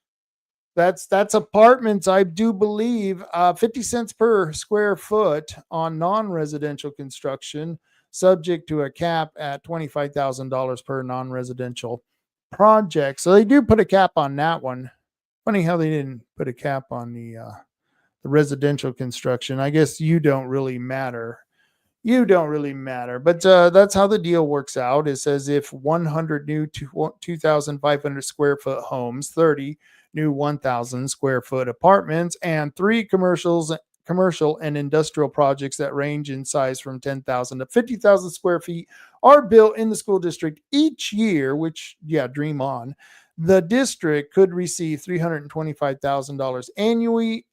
Speaker 3: That's apartments, I do believe. 50 cents per square foot on non-residential construction, subject to a cap at $25,000 per non-residential project. So they do put a cap on that one. Funny how they didn't put a cap on the residential construction. I guess you don't really matter. You don't really matter. But that's how the deal works out. It says if 100 new 2,500 square foot homes, 30 new 1,000 square foot apartments, and 3 commercial and industrial projects that range in size from 10,000 to 50,000 square feet are built in the school district each year, which, yeah, dream on. The district could receive $325,000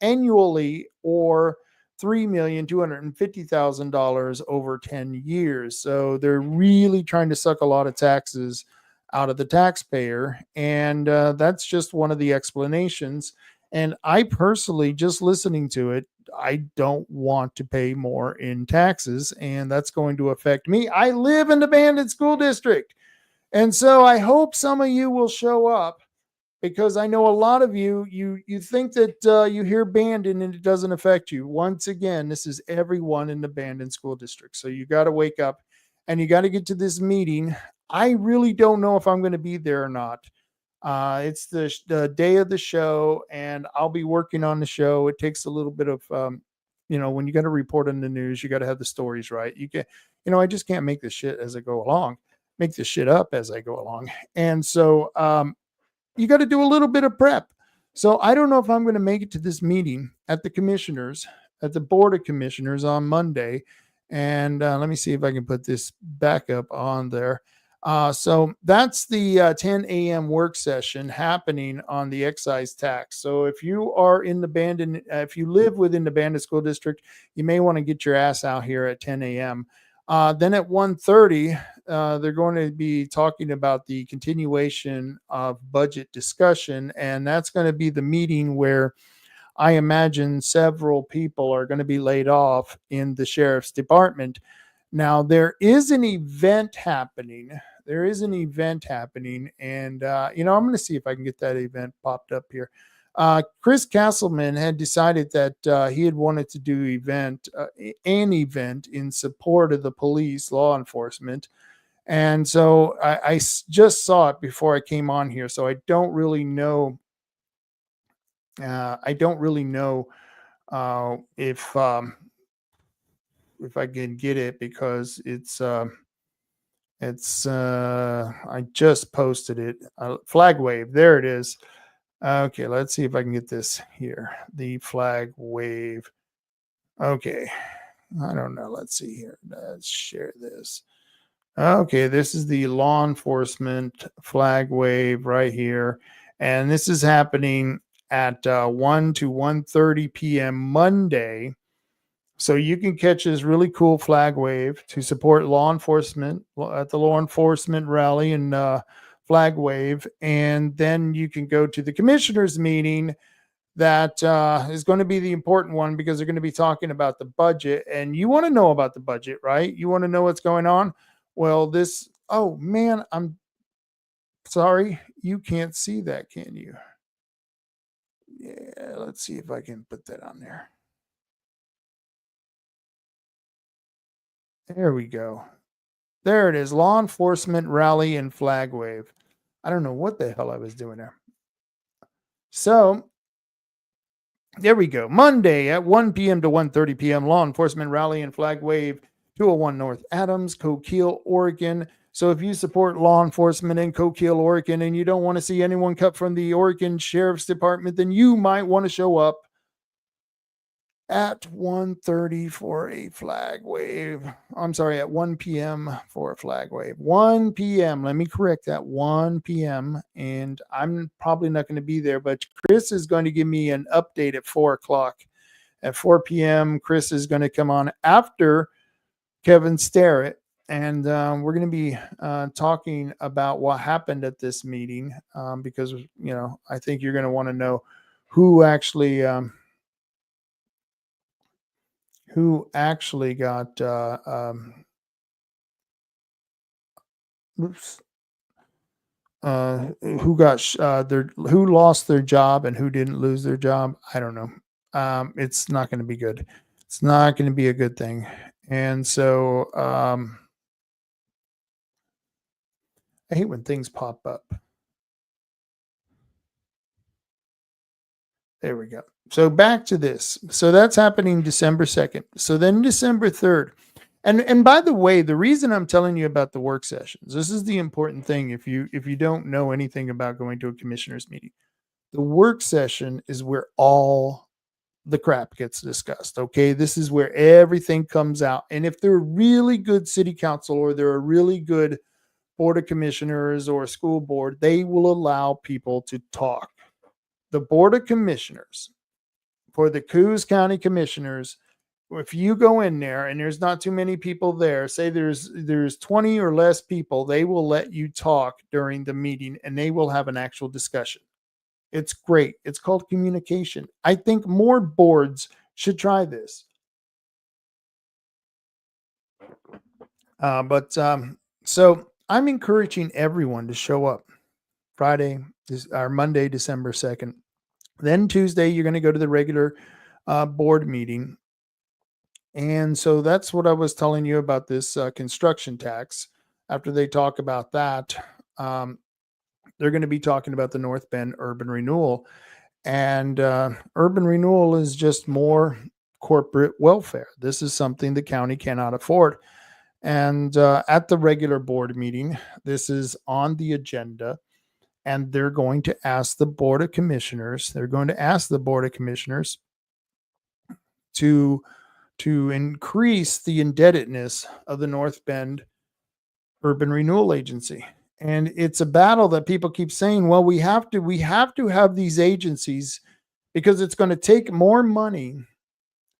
Speaker 3: annually or $3,250,000 over 10 years. So they're really trying to suck a lot of taxes out of the taxpayer. And that's just one of the explanations. And I personally, just listening to it, I don't want to pay more in taxes, and that's going to affect me. I live in the Bandon School District. And so I hope some of you will show up, because I know a lot of you think that you hear Bandon and it doesn't affect you. Once again, this is everyone in the Bandon School District. So you got to wake up and you got to get to this meeting. I really don't know if I'm going to be there or not. It's the day of the show, and I'll be working on the show. It takes a little bit of, when you got to report on the news, you got to have the stories right. I just can't make this shit as I go along, make this shit up as I go along. And so, you got to do a little bit of prep. So I don't know if I'm going to make it to this meeting at the Board of Commissioners on Monday. And let me see if I can put this back up on there. So that's the 10 a.m. work session happening on the excise tax. So if you are in the Bandon, if you live within the Bandon School District, you may want to get your ass out here at 10 a.m. Then at 1:30, they're going to be talking about the continuation of budget discussion. And that's going to be the meeting where I imagine several people are going to be laid off in the sheriff's department. Now, there is an event happening. And, I'm going to see if I can get that event popped up here. Chris Castleman had decided that he had wanted to do an event in support of the police, law enforcement. And so I just saw it before I came on here. So I don't really know. If I can get it, because I just posted it. Flag wave. There it is. Okay, let's see if I can get this here. The flag wave. Okay, I don't know. Let's see here. Let's share this. Okay, this is the law enforcement flag wave right here. And this is happening at 1 to 1:30 p.m. Monday. So you can catch this really cool flag wave to support law enforcement at the law enforcement rally and flag wave. And then you can go to the commissioners meeting that is going to be the important one because they're going to be talking about the budget. And you want to know about the budget, right? You want to know what's going on? Well, oh man, I'm sorry. You can't see that, can you? Yeah, let's see if I can put that on there. There we go. There it is. Law enforcement rally and flag wave. I don't know what the hell I was doing there. So there we go. Monday at 1 p.m. to 1:30 p.m. Law enforcement rally and flag wave, 201 North Adams, Coquille, Oregon. So if you support law enforcement in Coquille, Oregon, and you don't want to see anyone cut from the Oregon Sheriff's Department, then you might want to show up at 1:30 for a flag wave. I'm sorry, at 1 p.m. for a flag wave. 1 p.m. Let me correct that. 1 p.m. And I'm probably not going to be there, but Chris is going to give me an update at 4 o'clock. At 4 p.m., Chris is going to come on after Kevin Starrett. And we're going to be talking about what happened at this meeting because, I think you're going to want to know who actually got who lost their job and who didn't lose their job. I don't know. It's not going to be good. It's not going to be a good thing. And so I hate when things pop up. There we go. So back to this. So that's happening December 2nd. So then December 3rd. And by the way, the reason I'm telling you about the work sessions, this is the important thing if you don't know anything about going to a commissioner's meeting. The work session is where all the crap gets discussed. Okay. This is where everything comes out. And if they're a really good city council or they're a really good board of commissioners or a school board, they will allow people to talk. The board of commissioners for the Coos County commissioners, if you go in there and there's not too many people there, say there's 20 or less people, they will let you talk during the meeting and they will have an actual discussion. It's great. It's called communication. I think more boards should try this. So I'm encouraging everyone to show up Friday, or Monday, December 2nd. Then Tuesday, you're going to go to the regular board meeting. And so that's what I was telling you about this construction tax. After they talk about that, they're going to be talking about the North Bend Urban Renewal. And Urban Renewal is just more corporate welfare. This is something the county cannot afford. And at the regular board meeting, this is on the agenda. And they're going to ask the Board of Commissioners, to increase the indebtedness of the North Bend Urban Renewal Agency. And it's a battle that people keep saying, well, we have to have these agencies because it's going to take more money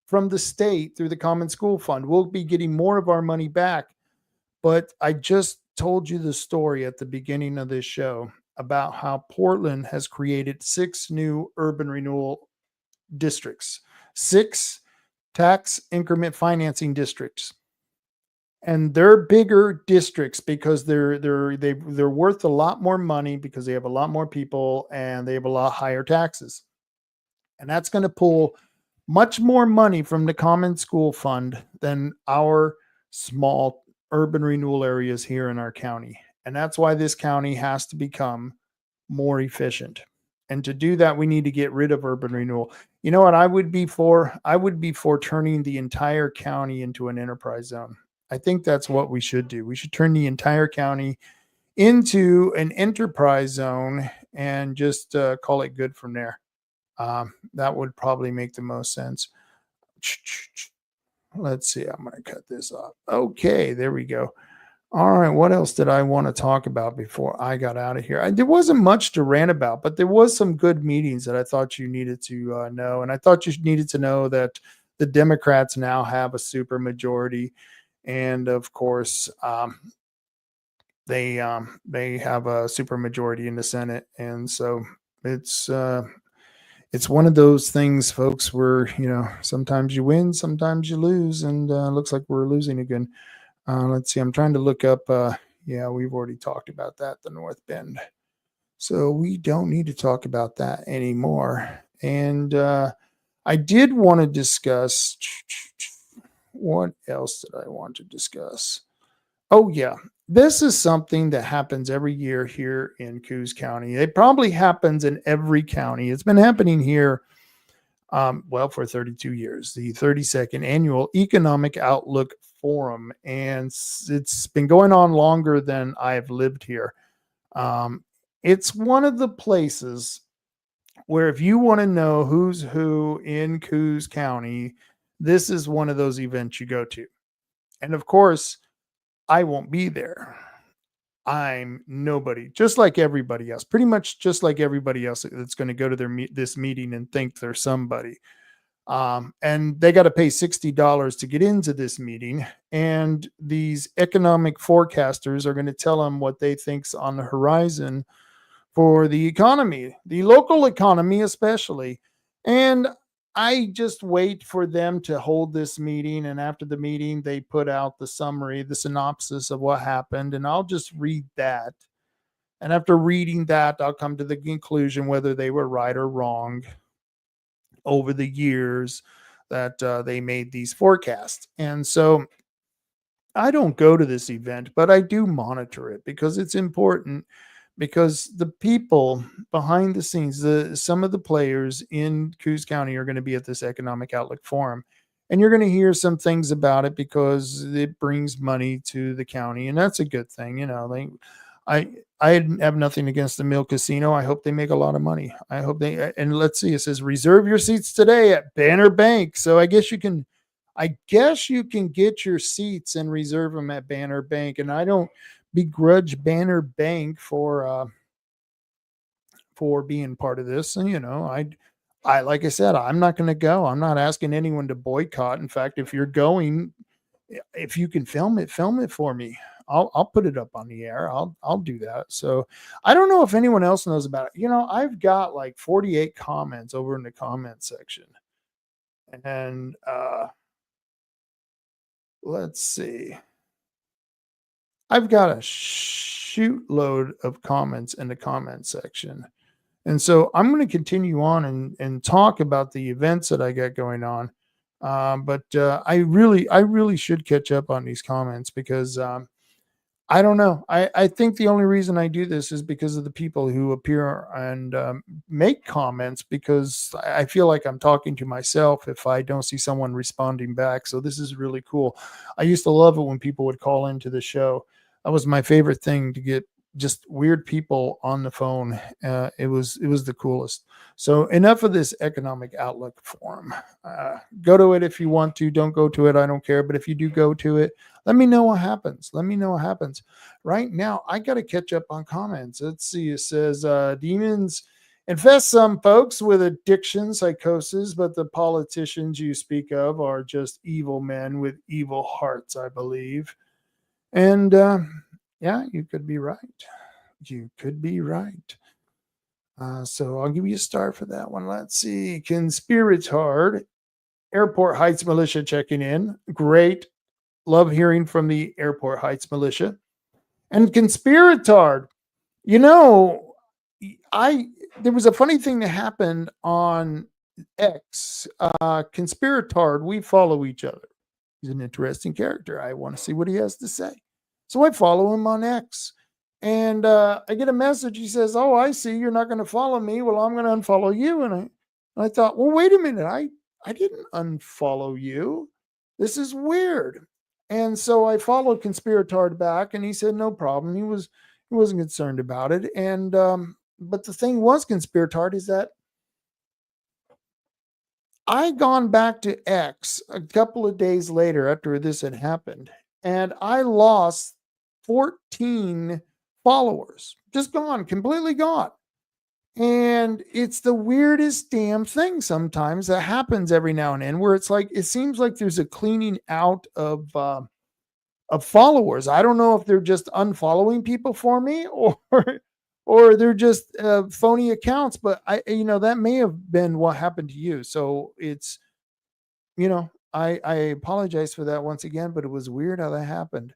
Speaker 3: from the state through the Common School Fund. We'll be getting more of our money back. But I just told you the story at the beginning of this show about how Portland has created 6 new urban renewal districts, 6 tax increment financing districts. And they're bigger districts because they're worth a lot more money because they have a lot more people and they have a lot higher taxes. And that's going to pull much more money from the Common School Fund than our small urban renewal areas here in our county. And that's why this county has to become more efficient. And to do that, we need to get rid of urban renewal. You know what I would be for? I would be for turning the entire county into an enterprise zone. I think that's what we should do. We should turn the entire county into an enterprise zone and just call it good from there. That would probably make the most sense. let's see. I'm going to cut this off. Okay, there we go. All right, what else did I want to talk about before I got out of here? There wasn't much to rant about, but there was some good meetings that I thought you needed to know. And I thought you needed to know that the Democrats now have a super majority. And of course, they have a super majority in the Senate. And so it's one of those things, folks, where, sometimes you win, sometimes you lose. And looks like we're losing again. Let's see. I'm trying to look up. Yeah, we've already talked about that, the North Bend. So we don't need to talk about that anymore. And I did want to discuss, what else did I want to discuss? Oh, yeah. This is something that happens every year here in Coos County. It probably happens in every county. It's been happening here for 32 years, the 32nd Annual Economic Outlook Forum. And it's been going on longer than I've lived here. It's one of the places where if you want to know who's who in Coos County, this is one of those events you go to. And of course, I won't be there. I'm nobody, just like everybody else, pretty much just like everybody else that's going to go to this meeting and think they're somebody. And they got to pay $60 to get into this meeting. And these economic forecasters are going to tell them what they think's on the horizon for the economy, the local economy, especially. And I just wait for them to hold this meeting. And after the meeting, they put out the summary, the synopsis of what happened. And I'll just read that. And after reading that, I'll come to the conclusion whether they were right or wrong over the years that they made these forecasts. And so I don't go to this event, but I do monitor it because it's important, because the people behind the scenes, some of the players in Coos County are going to be at this Economic Outlook Forum. And you're going to hear some things about it because it brings money to the county. And that's a good thing. I have nothing against the Mill Casino. I hope they make a lot of money. I hope and let's see, it says reserve your seats today at Banner Bank. So I guess you can get your seats and reserve them at Banner Bank. And I don't begrudge Banner Bank for being part of this. And, I like I said, I'm not going to go. I'm not asking anyone to boycott. In fact, if you're going, if you can film it for me. I'll put it up on the air. I'll do that. So I don't know if anyone else knows about it. I've got like 48 comments over in the comment section. And let's see. I've got a shoot load of comments in the comment section. And so I'm going to continue on and talk about the events that I got going on. But I really should catch up on these comments because I don't know. I think the only reason I do this is because of the people who appear and make comments, because I feel like I'm talking to myself if I don't see someone responding back. So this is really cool. I used to love it when people would call into the show. That was my favorite thing, to get just weird people on the phone. It was the coolest. So enough of this Economic Outlook Forum. Go to it if you want to. Don't go to it. I don't care. But if you do go to it, let me know what happens. Right now, I got to catch up on comments. Let's see. It says, demons infest some folks with addiction, psychosis, but the politicians you speak of are just evil men with evil hearts, I believe. And yeah, you could be right. So I'll give you a star for that one. Let's see. Conspiratard, Airport Heights Militia checking in. Great. Love hearing from the Airport Heights Militia. And Conspiratard, there was a funny thing that happened on X. Conspiratard, we follow each other. He's an interesting character. I want to see what he has to say. So I follow him on X. And I get a message. He says, "Oh, I see. You're not going to follow me. Well, I'm going to unfollow you." And I thought, well, wait a minute. I didn't unfollow you. This is weird. And so I followed Conspiratard back, and he said no problem. He wasn't concerned about it. And but the thing was, Conspiratard, is that I gone back to X a couple of days later after this had happened, and I lost 14 followers. Just gone, completely gone. And it's the weirdest damn thing sometimes that happens every now and then where it's like it seems like there's a cleaning out of followers. I don't know if they're just unfollowing people for me or they're just phony accounts, but that may have been what happened to you. So it's I apologize for that once again, but it was weird how that happened.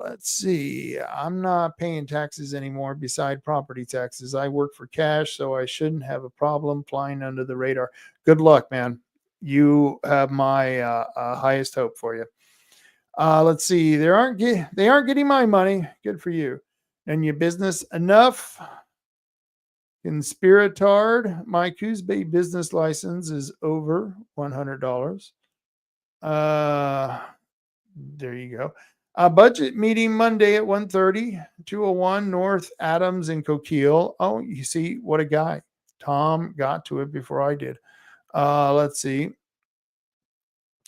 Speaker 3: Let's see. I'm not paying taxes anymore beside property taxes. I work for cash, so I shouldn't have a problem flying under the radar. Good luck, man. You have my highest hope for you. Let's see. They aren't getting my money. Good for you. And your business enough. Conspiratard. My Coos Bay business license is over $100. There you go. Budget meeting Monday at 1:30, 201 North Adams in Coquille. Oh, you see, what a guy. Tom got to it before I did. Let's see.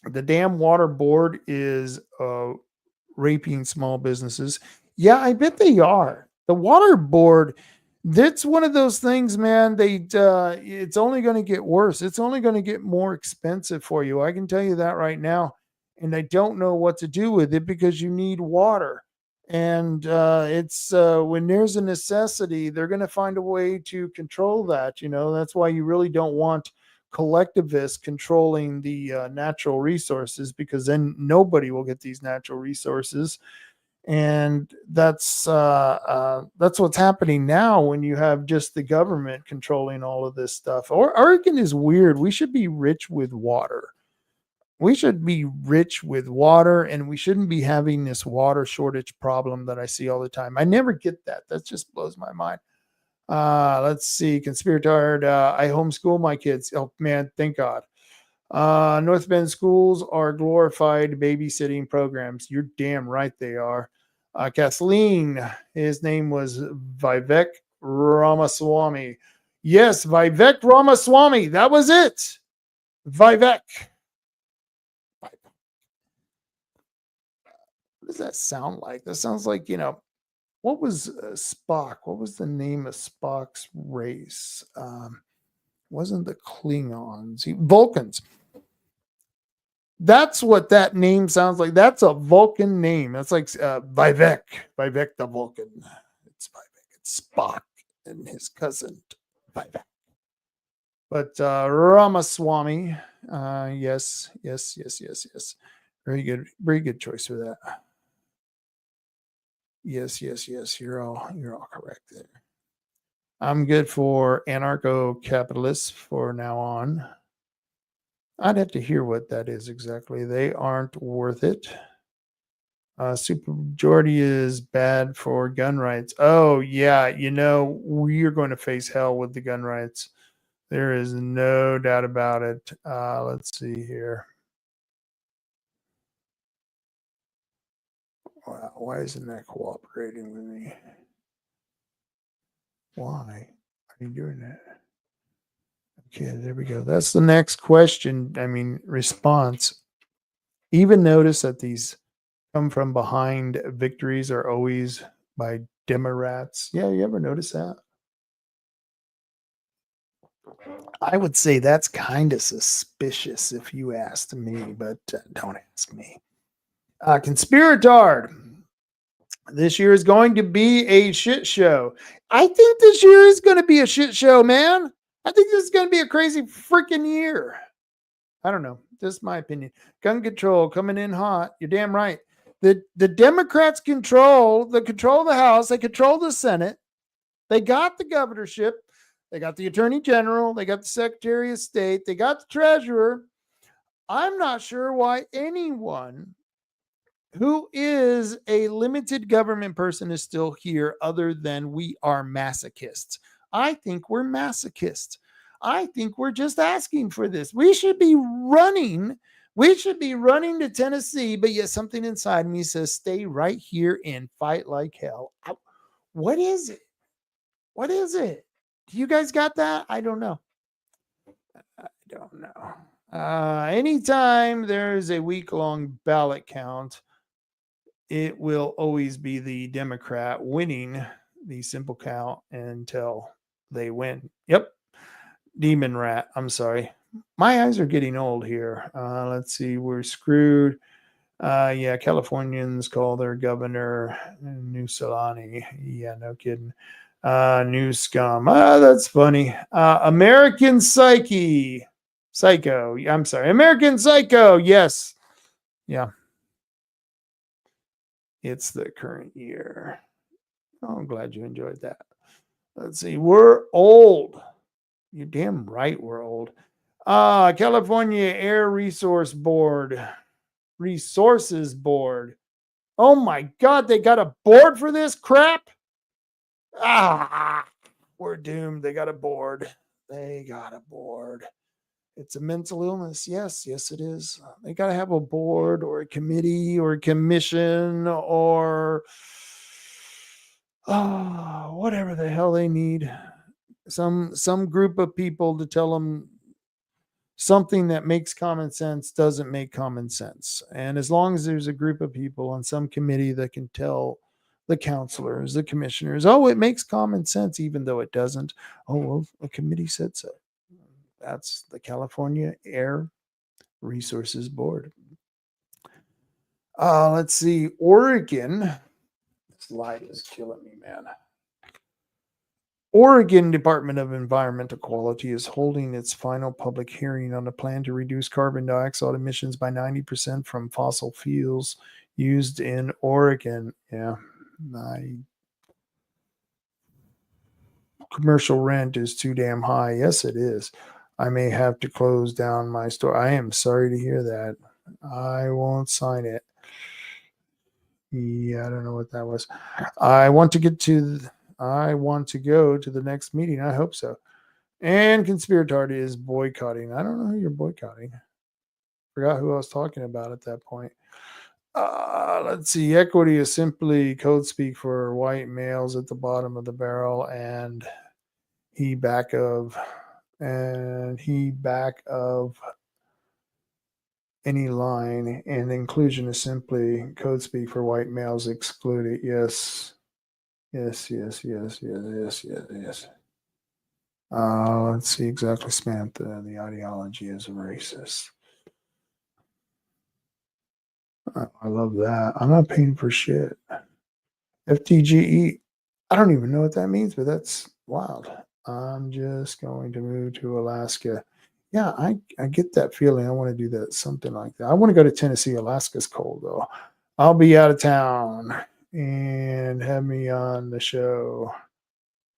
Speaker 3: The damn water board is raping small businesses. Yeah, I bet they are. The water board, that's one of those things, man. It's only going to get worse. It's only going to get more expensive for you. I can tell you that right now. And I don't know what to do with it because you need water. And it's when there's a necessity, they're going to find a way to control that. That's why you really don't want collectivists controlling the natural resources, because then nobody will get these natural resources. And that's what's happening now when you have just the government controlling all of this stuff. Oregon is weird. We should be rich with water. We should be rich with water, and we shouldn't be having this water shortage problem that I see all the time. I never get that. That just blows my mind. Let's see. Conspiratard. I homeschool my kids. Oh, man, thank God. North Bend schools are glorified babysitting programs. You're damn right they are. Kathleen, his name was Vivek Ramaswamy. Yes, Vivek Ramaswamy. That was it. Vivek. What does that sound like? That sounds like, what was Spock? What was the name of Spock's race? Wasn't the Klingons, Vulcans. That's what that name sounds like. That's a Vulcan name. That's like Vivek the Vulcan. It's Vivek. It's Spock and his cousin Vivek. But Ramaswamy, yes. Very good choice for that. Yes. You're all correct there. I'm good for anarcho-capitalists for now on. I'd have to hear what that is exactly. They aren't worth it. Supermajority is bad for gun rights. Oh, yeah. We're going to face hell with the gun rights. There is no doubt about it. Let's see here. Wow, why isn't that cooperating with me? Why are you doing that? Okay, there we go. That's the next question. Response. Even notice that these come from behind victories are always by Democrats. Yeah, you ever notice that? I would say that's kind of suspicious if you asked me, but don't ask me. Conspiratard. This year is going to be a shit show. I think this year is going to be a shit show, man. I think this is going to be a crazy freaking year. I don't know. Just my opinion. Gun control coming in hot. You're damn right. The Democrats control the House. They control the Senate. They got the governorship. They got the Attorney General. They got the Secretary of State. They got the Treasurer. I'm not sure why anyone who is a limited government person is still here other than we are masochists. I think we're masochists. I think we're just asking for this. We should be running to Tennessee, but yet something inside me says stay right here and fight like hell. What is it? Do you guys got that? I don't know. don't know. Anytime there's a week-long ballot count, it will always be the Democrat winning the simple count until they win. Yep. Demon rat. I'm sorry. My eyes are getting old here. Let's see. We're screwed. Yeah, Californians call their governor New Solani. Yeah, no kidding. New scum. That's funny. American Psycho. I'm sorry. American Psycho. Yes. Yeah. It's the current year. Oh, I'm glad you enjoyed that. Let's see. We're old. You're damn right we're old. California Air Resources Board. Oh my God, they got a board for this crap? We're doomed. They got a board. It's a mental illness. Yes, it is. They got to have a board or a committee or a commission or whatever the hell they need. Some group of people to tell them something that makes common sense doesn't make common sense. And as long as there's a group of people on some committee that can tell the counselors, the commissioners, oh, it makes common sense, even though it doesn't. Oh, well, a committee said so. That's the California Air Resources Board. Let's see. Oregon. This light is killing me, man. Oregon Department of Environmental Quality is holding its final public hearing on a plan to reduce carbon dioxide emissions by 90% from fossil fuels used in Oregon. Yeah. Commercial rent is too damn high. Yes, it is. I may have to close down my store. I am sorry to hear that. I won't sign it. Yeah, I don't know what that was. I want to go to the next meeting. I hope so. And Conspiratardy is boycotting. I don't know who you're boycotting. Forgot who I was talking about at that point. Let's see. Equity is simply code speak for white males at the bottom of the barrel, and he back of any line, and inclusion is simply code speak for white males excluded. Yes. Let's see exactly, Samantha. The ideology is racist. I love that. I'm not paying for shit. FTGE. I don't even know what that means, but that's wild. I'm just going to move to Alaska. Yeah, I get that feeling. I want to do that, something like that. I want to go to Tennessee. Alaska's cold, though. I'll be out of town and have me on the show.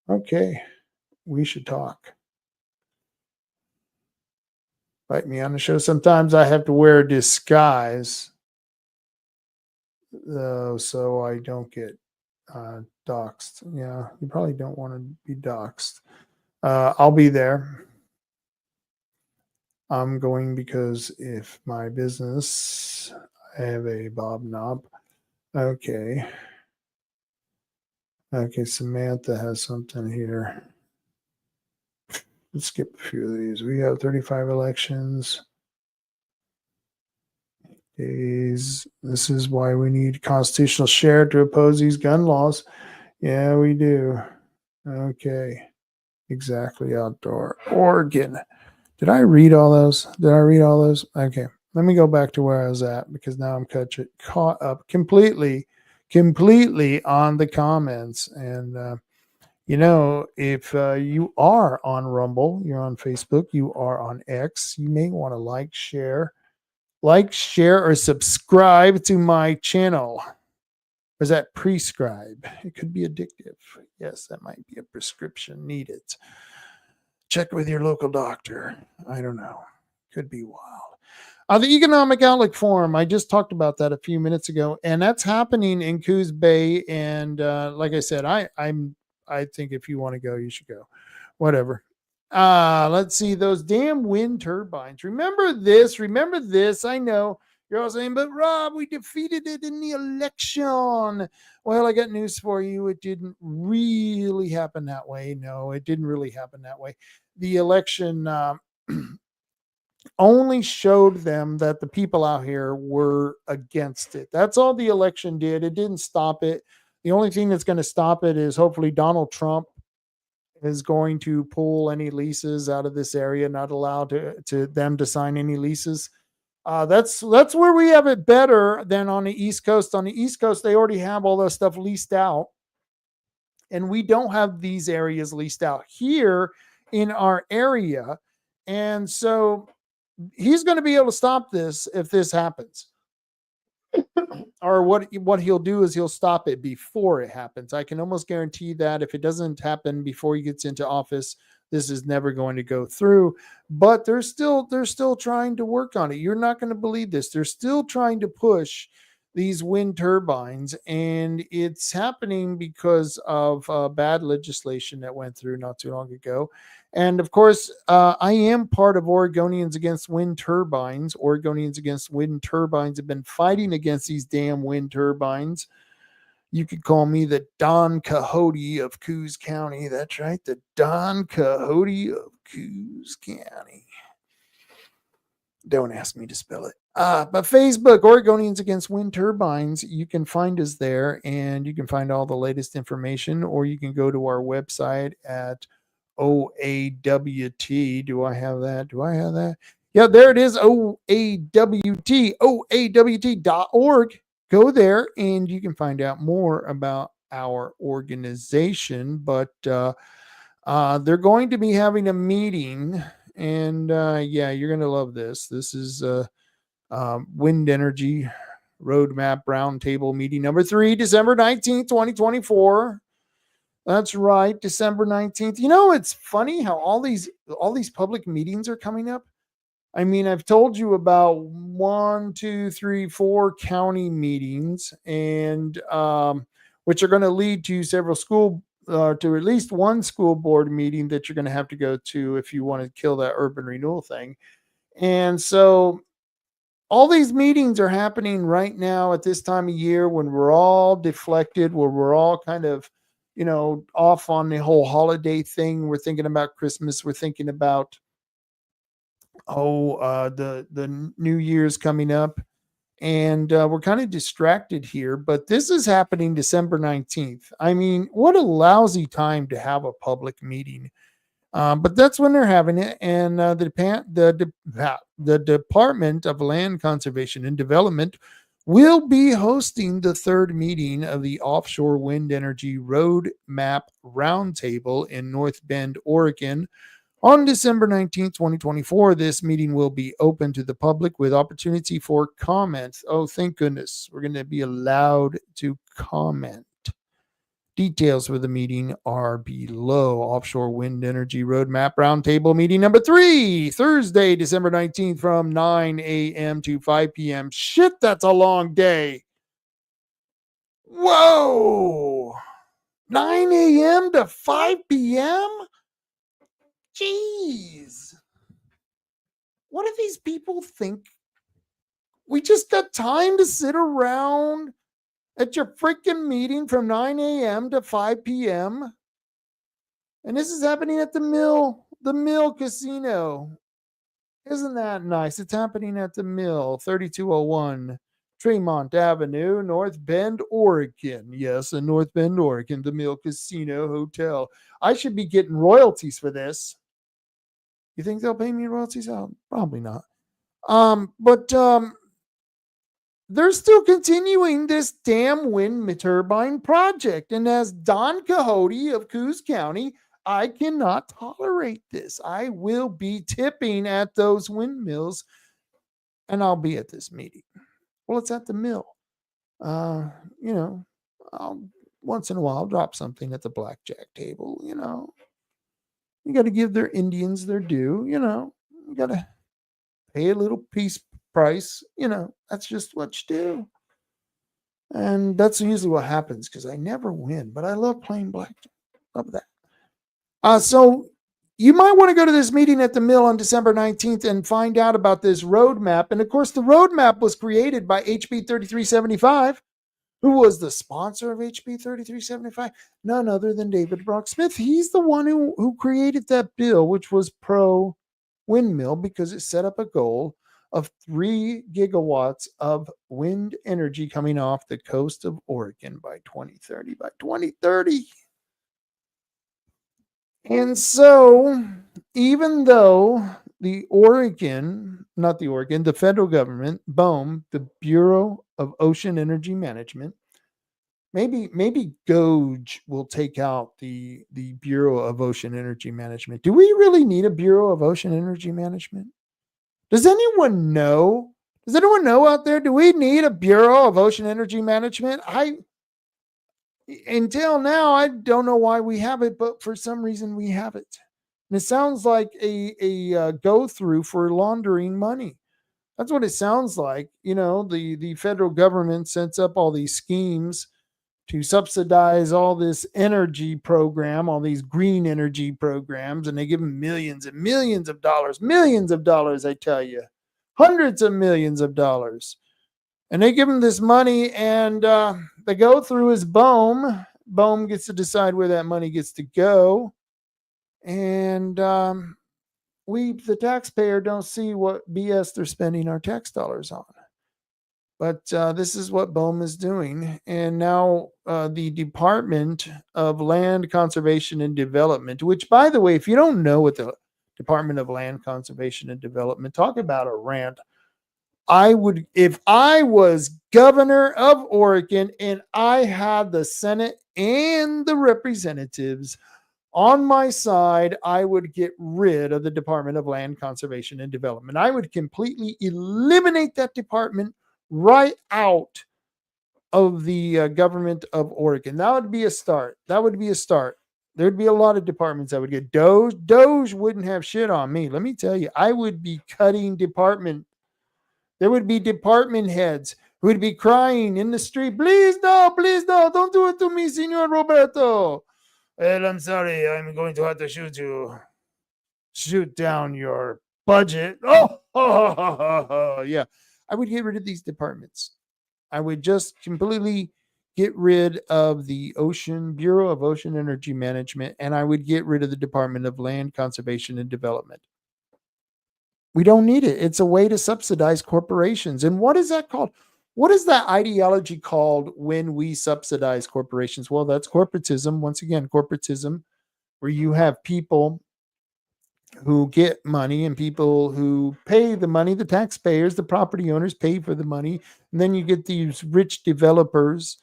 Speaker 3: Okay, we should talk. Invite me on the show. Sometimes I have to wear a disguise, though, so I don't get doxxed. Yeah, you probably don't want to be doxxed. I'll be there. I'm going because if my business, I have a Bob Knob. Okay, Samantha has something here. Let's skip a few of these. We have 35 elections. Days. This is why we need constitutional share to oppose these gun laws. Yeah, we do. Okay. Exactly. Outdoor. Oregon. Did I read all those? Okay. Let me go back to where I was at, because now I'm caught up completely on the comments. And, if you are on Rumble, you're on Facebook, you are on X, you may want to like, share, or subscribe to my channel. Or is that prescribe? It could be addictive. Yes, that might be a prescription needed. Check with your local doctor. I don't know. Could be wild. The Economic Outlook Forum, I just talked about that a few minutes ago, and that's happening in Coos Bay. And like I said, I think if you want to go, you should go. Whatever. Let's see, those damn wind turbines. Remember this. I know you're all saying, but Rob, we defeated it in the election. Well, I got news for you. It didn't really happen that way. No, it didn't really happen that way. The election only showed them that the people out here were against it. That's all the election did. It didn't stop it. The only thing that's going to stop it is hopefully Donald Trump is going to pull any leases out of this area, not allow to them to sign any leases. That's where we have it better than on the East Coast. On the East Coast, they already have all that stuff leased out, and we don't have these areas leased out here in our area. And so he's going to be able to stop this if this happens. Or what he'll do is he'll stop it before it happens. I can almost guarantee that if it doesn't happen before he gets into office, this is never going to go through. But they're still trying to work on it. You're not going to believe this. They're still trying to push these wind turbines, and it's happening because of bad legislation that went through not too long ago. And of course, I am part of Oregonians Against Wind Turbines. Oregonians Against Wind Turbines have been fighting against these damn wind turbines. You could call me the Don Quixote of Coos County. That's right, the Don Quixote of Coos County. Don't ask me to spell it. But Facebook, Oregonians Against Wind Turbines, you can find us there, and you can find all the latest information, or you can go to our website at OAWT. Do I have that? Yeah, there it is. OAWT.org. Go there and you can find out more about our organization. But they're going to be having a meeting, and yeah, you're going to love this. This is Wind Energy Roadmap Roundtable meeting number 3, December 19th, 2024. That's right, December 19th. You know, it's funny how all these public meetings are coming up. I mean, I've told you about 1, 2, 3, 4 county meetings, and which are going to lead to several to at least one school board meeting that you're going to have to go to if you want to kill that urban renewal thing. And so all these meetings are happening right now at this time of year when we're all deflected, where we're all kind of, off on the whole holiday thing. We're thinking about Christmas. We're thinking about, the New Year's coming up. And we're kind of distracted here. But this is happening December 19th. I mean, what a lousy time to have a public meeting. But that's when they're having it. And the Department of Land Conservation and Development will be hosting the 3rd meeting of the Offshore Wind Energy Roadmap Roundtable in North Bend, Oregon on December 19th, 2024. This meeting will be open to the public with opportunity for comments. Oh, thank goodness. We're going to be allowed to comment. Details for the meeting are below. Offshore Wind Energy Roadmap Roundtable meeting number 3, Thursday, December 19th from 9 a.m. to 5 p.m. Shit, that's a long day. Whoa! 9 a.m. to 5 p.m.? Jeez. What do these people think? We just got time to sit around at your freaking meeting from 9 a.m. to 5 p.m. And this is happening at the Mill Casino. Isn't that nice? It's happening at the Mill, 3201 Tremont Avenue, North Bend, Oregon. Yes, in North Bend, Oregon, the Mill Casino Hotel. I should be getting royalties for this. You think they'll pay me royalties? Oh, probably not. But they're still continuing this damn wind turbine project. And as Don Quixote of Coos County, I cannot tolerate this. I will be tipping at those windmills, and I'll be at this meeting. Well, it's at the mill. I'll once in a while drop something at the blackjack table. You got to give their Indians their due. You got to pay a little peace price. That's just what you do. And that's usually what happens because I never win, but I love playing blackjack. Love that. So you might want to go to this meeting at the Mill on December 19th and find out about this roadmap. And of course, the roadmap was created by HB 3375. Who was the sponsor of HB 3375? None other than David Brock Smith. He's the one who created that bill, which was pro windmill because it set up a goal of 3 gigawatts of wind energy coming off the coast of Oregon by 2030. By 2030. And so, even though the federal government, BOEM, the Bureau of Ocean Energy Management, maybe GOJ will take out the Bureau of Ocean Energy Management. Do we really need a Bureau of Ocean Energy Management? Does anyone know? Does anyone know out there? Do we need a Bureau of Ocean Energy Management? Until now, I don't know why we have it, but for some reason we have it. And it sounds like a go through for laundering money. That's what it sounds like. The federal government sets up all these schemes to subsidize all this energy program, all these green energy programs, and they give them millions and millions of dollars, I tell you, hundreds of millions of dollars. And they give them this money, and they go through his BOEM. BOEM gets to decide where that money gets to go. And we, the taxpayer, don't see what BS they're spending our tax dollars on. But this is what BOEM is doing. And now the Department of Land Conservation and Development, which, by the way, if you don't know what the Department of Land Conservation and Development, talk about a rant. If I was governor of Oregon and I had the Senate and the representatives on my side, I would get rid of the Department of Land Conservation and Development. I would completely eliminate that department right out of the government of Oregon. That would be a start. There'd be a lot of departments that would get Doge wouldn't have shit on me. Let me tell you, I would be cutting department. There would be department heads who would be crying in the street, please no, don't do it to me, Senor Roberto. Well, I'm sorry, I'm going to have to shoot down your budget. Yeah. I would get rid of these departments. I would just completely get rid of the Bureau of Ocean Energy Management, and I would get rid of the Department of Land Conservation and Development. We don't need it. It's a way to subsidize corporations. And what is that called? What is that ideology called when we subsidize corporations? Well, that's corporatism. Once again, corporatism, where you have people who get money and people who pay the money, the taxpayers, the property owners pay for the money. And then you get these rich developers,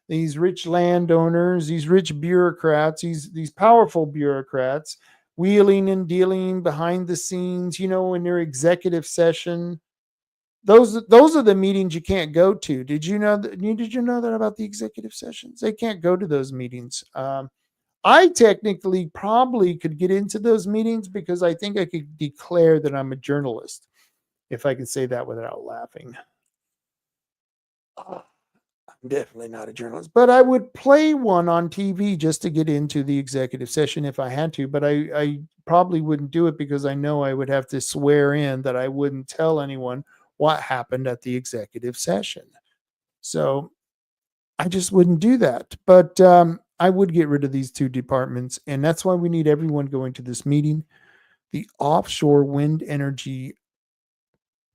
Speaker 3: these rich landowners, these rich bureaucrats, these powerful bureaucrats wheeling and dealing behind the scenes, in their executive session. Those are the meetings you can't go to. Did you know that about the executive sessions? They can't go to those meetings. I technically probably could get into those meetings because I think I could declare that I'm a journalist, if I can say that without laughing. I'm definitely not a journalist, but I would play one on TV just to get into the executive session if I had to, but I probably wouldn't do it because I know I would have to swear in that I wouldn't tell anyone what happened at the executive session. So I just wouldn't do that. But I would get rid of these two departments, and that's why we need everyone going to this meeting, the Offshore Wind Energy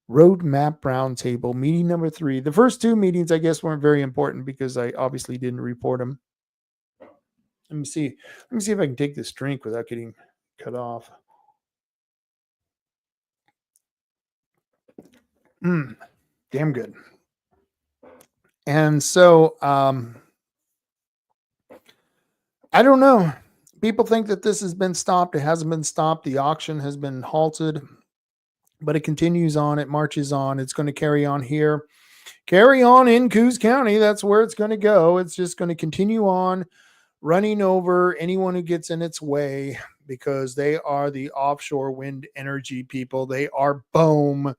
Speaker 3: Roadmap Roundtable, meeting number 3. The first 2 meetings, I guess, weren't very important because I obviously didn't report them. Let me see if I can take this drink without getting cut off. Damn good. And so, I don't know. People think that this has been stopped. It hasn't been stopped. The auction has been halted, but it continues on. It marches on. It's going to carry on here. Carry on in Coos County. That's where it's going to go. It's just going to continue on running over anyone who gets in its way because they are the offshore wind energy people. They are BOEM,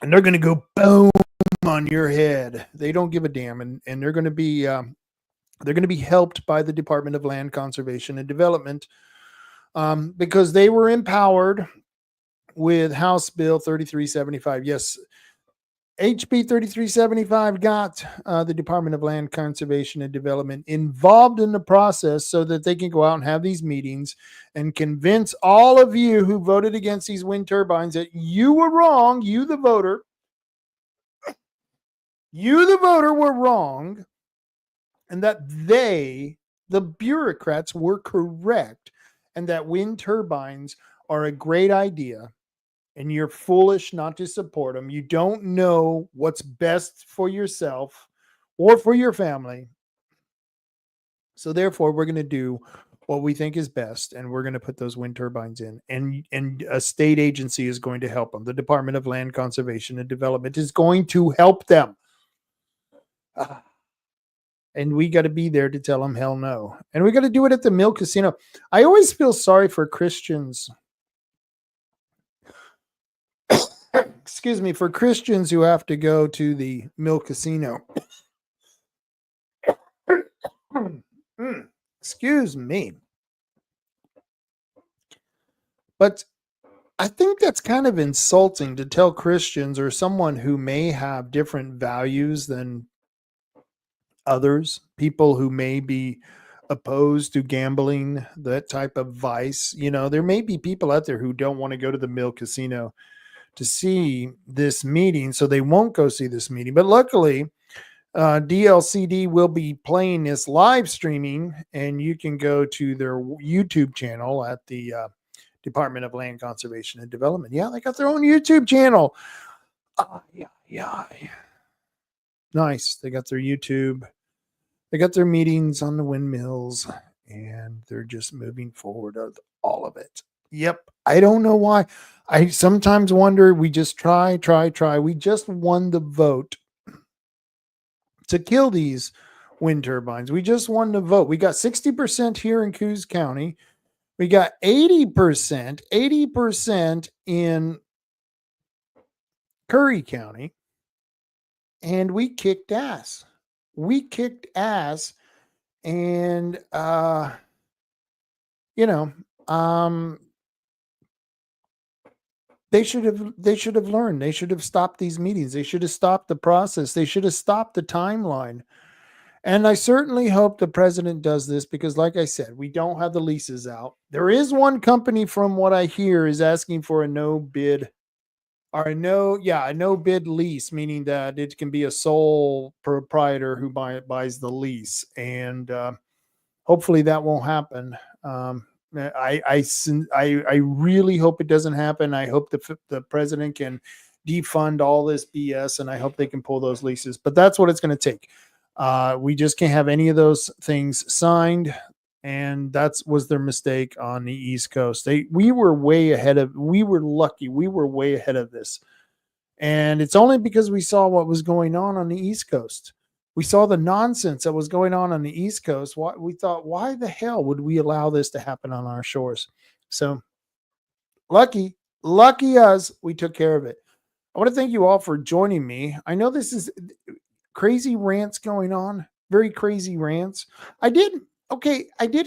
Speaker 3: and they're going to go boom on your head. They don't give a damn, and they're going to be helped by the Department of Land Conservation and Development because they were empowered with House Bill 3375. Yes, HB 3375 got the Department of Land Conservation and Development involved in the process so that they can go out and have these meetings and convince all of you who voted against these wind turbines that you were wrong. You, the voter, were wrong, and that they, the bureaucrats, were correct, and that wind turbines are a great idea. And you're foolish not to support them. You don't know what's best for yourself or for your family. So therefore, we're going to do what we think is best, and we're going to put those wind turbines in. And a state agency is going to help them. The Department of Land Conservation and Development is going to help them. And we got to be there to tell them hell no. And we got to do it at the Mill Casino. I always feel sorry for Christians. Excuse me, for Christians who have to go to the Mill Casino. Excuse me. But I think that's kind of insulting to tell Christians or someone who may have different values than others, people who may be opposed to gambling, that type of vice. You know, there may be people out there who don't want to go to the Mill Casino to see this meeting, so they won't go see this meeting. But luckily, DLCD will be playing this live streaming, and you can go to their YouTube channel at the Department of Land Conservation and Development. Yeah, they got their own YouTube channel. Yeah. Nice. They got their YouTube. They got their meetings on the windmills, and they're just moving forward with all of it. Yep. I don't know why. I sometimes wonder, we just try. We just won the vote to kill these wind turbines. We just won the vote. We got 60% here in Coos County. We got 80% in Curry County. And we kicked ass. And, they should have learned. They should have stopped these meetings. They should have stopped the process. They should have stopped the timeline. And I certainly hope the president does this because, like I said, we don't have the leases out. There is one company, from what I hear, is asking for a no bid lease, meaning that it can be a sole proprietor who buys the lease. And hopefully that won't happen. I really hope it doesn't happen. I hope the president can defund all this BS, and I hope they can pull those leases. But that's what it's going to take. We just can't have any of those things signed, and that was their mistake on the East Coast. We were way ahead of. We were lucky. We were way ahead of this, and it's only because we saw what was going on the East Coast. We saw the nonsense that was going on the East Coast. We thought, why the hell would we allow this to happen on our shores? So lucky us, we took care of it. I want to thank you all for joining me. I know this is crazy rants going on, very crazy rants. I did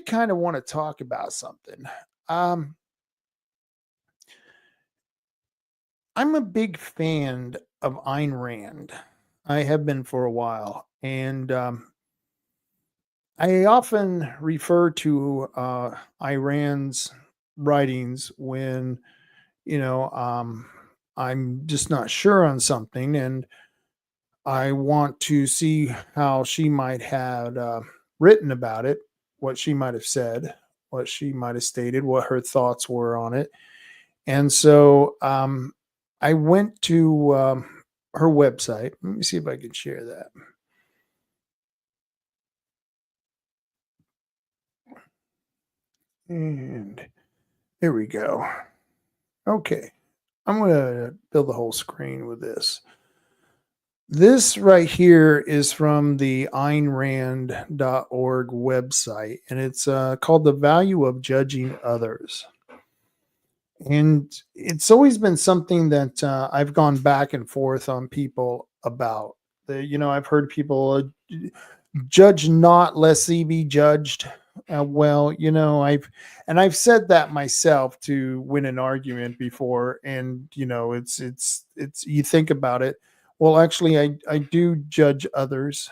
Speaker 3: kind of want to talk about something. I'm a big fan of Ayn Rand. I have been for a while. And I often refer to Ayn Rand's writings when, I'm just not sure on something, and I want to see how she might have written about it, what she might have said, what she might have stated, what her thoughts were on it. And so I went to her website. Let me see if I can share that. And there we go. Okay. I'm going to fill the whole screen with this. This right here is from the AynRand.org website, and it's called The Value of Judging Others. And it's always been something that I've gone back and forth on people about. I've heard people judge not, lest ye be judged. I've said that myself to win an argument before, and it's you think about it. Well, actually, I do judge others.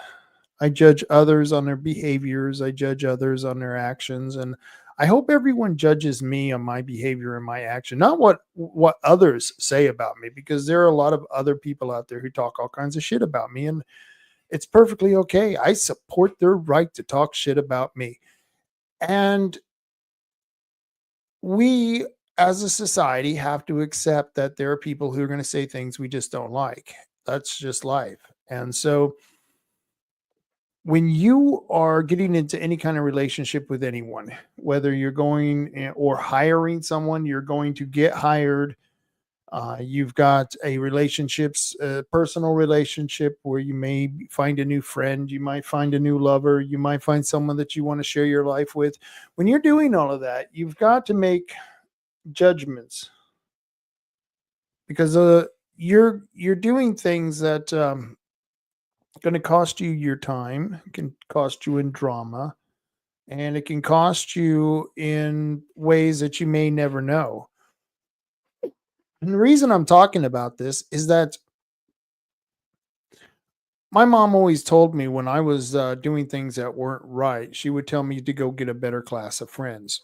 Speaker 3: I judge others on their behaviors. I judge others on their actions. And I hope everyone judges me on my behavior and my action, not what others say about me, because there are a lot of other people out there who talk all kinds of shit about me. And it's perfectly okay. I support their right to talk shit about me. And we as a society have to accept that there are people who are going to say things we just don't like. That's just life. And so when you are getting into any kind of relationship with anyone, whether you're going or hiring someone, you're going to get hired. You've got a personal relationship where you may find a new friend, you might find a new lover, you might find someone that you want to share your life with. When you're doing all of that, you've got to make judgments, because you're doing things that going to cost you your time, it can cost you in drama, and it can cost you in ways that you may never know. And the reason I'm talking about this is that my mom always told me when I was doing things that weren't right, she would tell me to go get a better class of friends.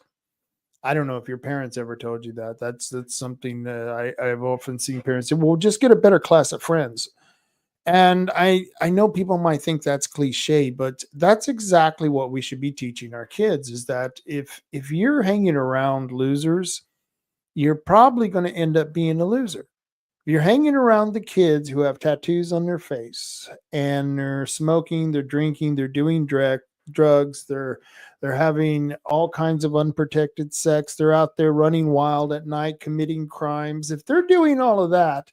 Speaker 3: I don't know if your parents ever told you that. That's something that I've often seen parents say, well, just get a better class of friends. And I know people might think that's cliche, but that's exactly what we should be teaching our kids, is that if you're hanging around losers, you're probably going to end up being a loser. If you're hanging around the kids who have tattoos on their face and they're smoking, they're drinking, they're doing drugs, they're having all kinds of unprotected sex, they're out there running wild at night, committing crimes. If they're doing all of that,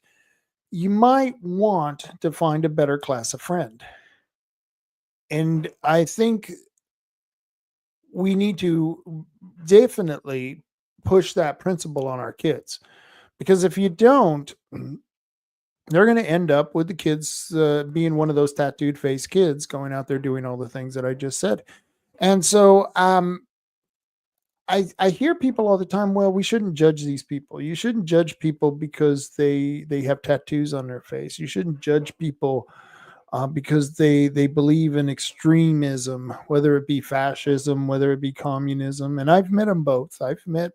Speaker 3: you might want to find a better class of friend. And I think we need to definitely push that principle on our kids, because if you don't, they're going to end up with the kids being one of those tattooed face kids going out there doing all the things that I just said. And so I hear people all the time, well, we shouldn't judge these people. You shouldn't judge people because they have tattoos on their face. You shouldn't judge people because they believe in extremism, whether it be fascism, whether it be communism. And I've met them both. I've met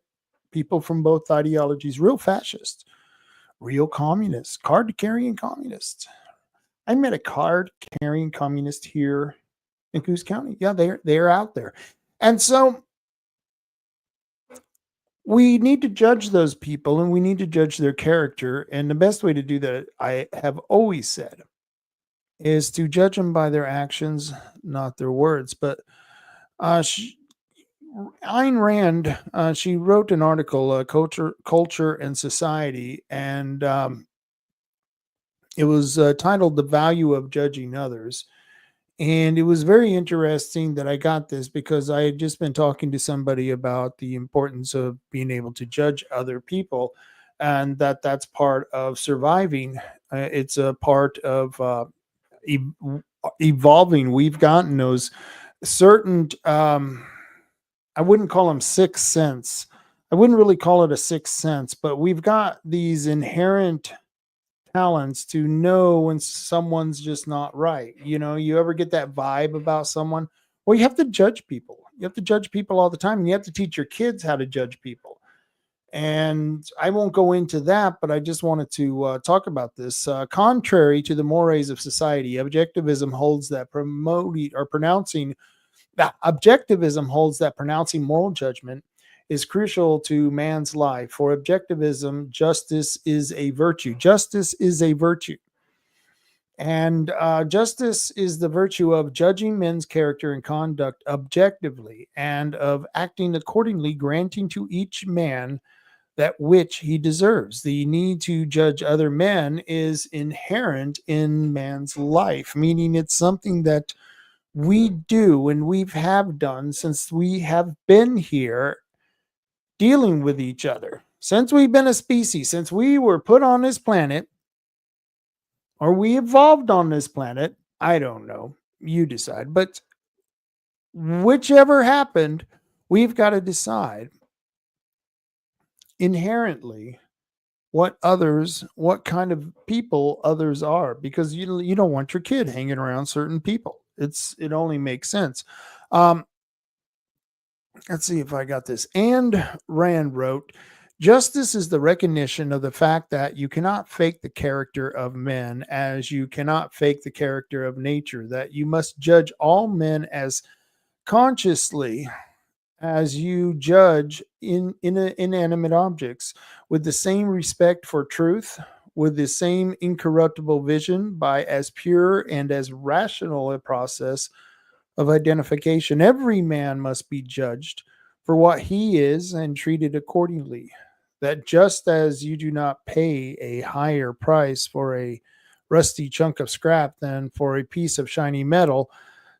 Speaker 3: people from both ideologies, real fascists, real communists, card carrying communists. I met a card carrying communist here in Coos County. Yeah, they're out there. And so we need to judge those people, and we need to judge their character. And the best way to do that, I have always said, is to judge them by their actions, not their words. But she, Ayn Rand, she wrote an article, Culture and Society, and it was titled "The Value of Judging Others." And it was very interesting that I got this, because I had just been talking to somebody about the importance of being able to judge other people, and that's part of surviving. It's a part of evolving. We've gotten those certain, I wouldn't call them sixth sense. I wouldn't really call it a sixth sense, but we've got these inherent talents to know when someone's just not right. You know, you ever get that vibe about someone? Well, you have to judge people. You have to judge people all the time, and you have to teach your kids how to judge people. And I won't go into that, but I just wanted to talk about this. Contrary to the mores of society, objectivism holds that pronouncing moral judgment is crucial to man's life. For objectivism, justice is a virtue. Justice is a virtue. And justice is the virtue of judging men's character and conduct objectively, and of acting accordingly, granting to each man that which he deserves. The need to judge other men is inherent in man's life, meaning it's something that we do and we have done since we have been here dealing with each other. Since we've been a species, since we were put on this planet, or we evolved on this planet, I don't know. You decide. But whichever happened, we've got to decide inherently what kind of people others are, because you don't want your kid hanging around certain people. It only makes sense. Um, let's see if I got this. And Rand wrote, justice is the recognition of the fact that you cannot fake the character of men as you cannot fake the character of nature, that you must judge all men as consciously as you judge inanimate objects, with the same respect for truth, with the same incorruptible vision, by as pure and as rational a process of identification. Every man must be judged for what he is and treated accordingly. That just as you do not pay a higher price for a rusty chunk of scrap than for a piece of shiny metal,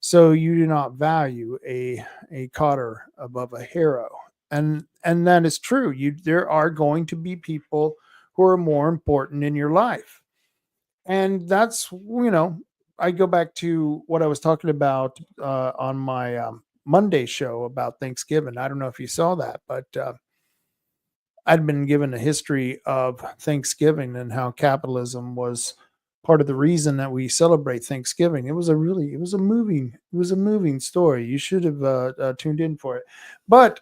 Speaker 3: so you do not value a cotter above a harrow. And that is true. There are going to be people who are more important in your life. And that's, I go back to what I was talking about on my Monday show about Thanksgiving. I don't know if you saw that, but I'd been given a history of Thanksgiving and how capitalism was part of the reason that we celebrate Thanksgiving. It was a moving story. You should have tuned in for it. But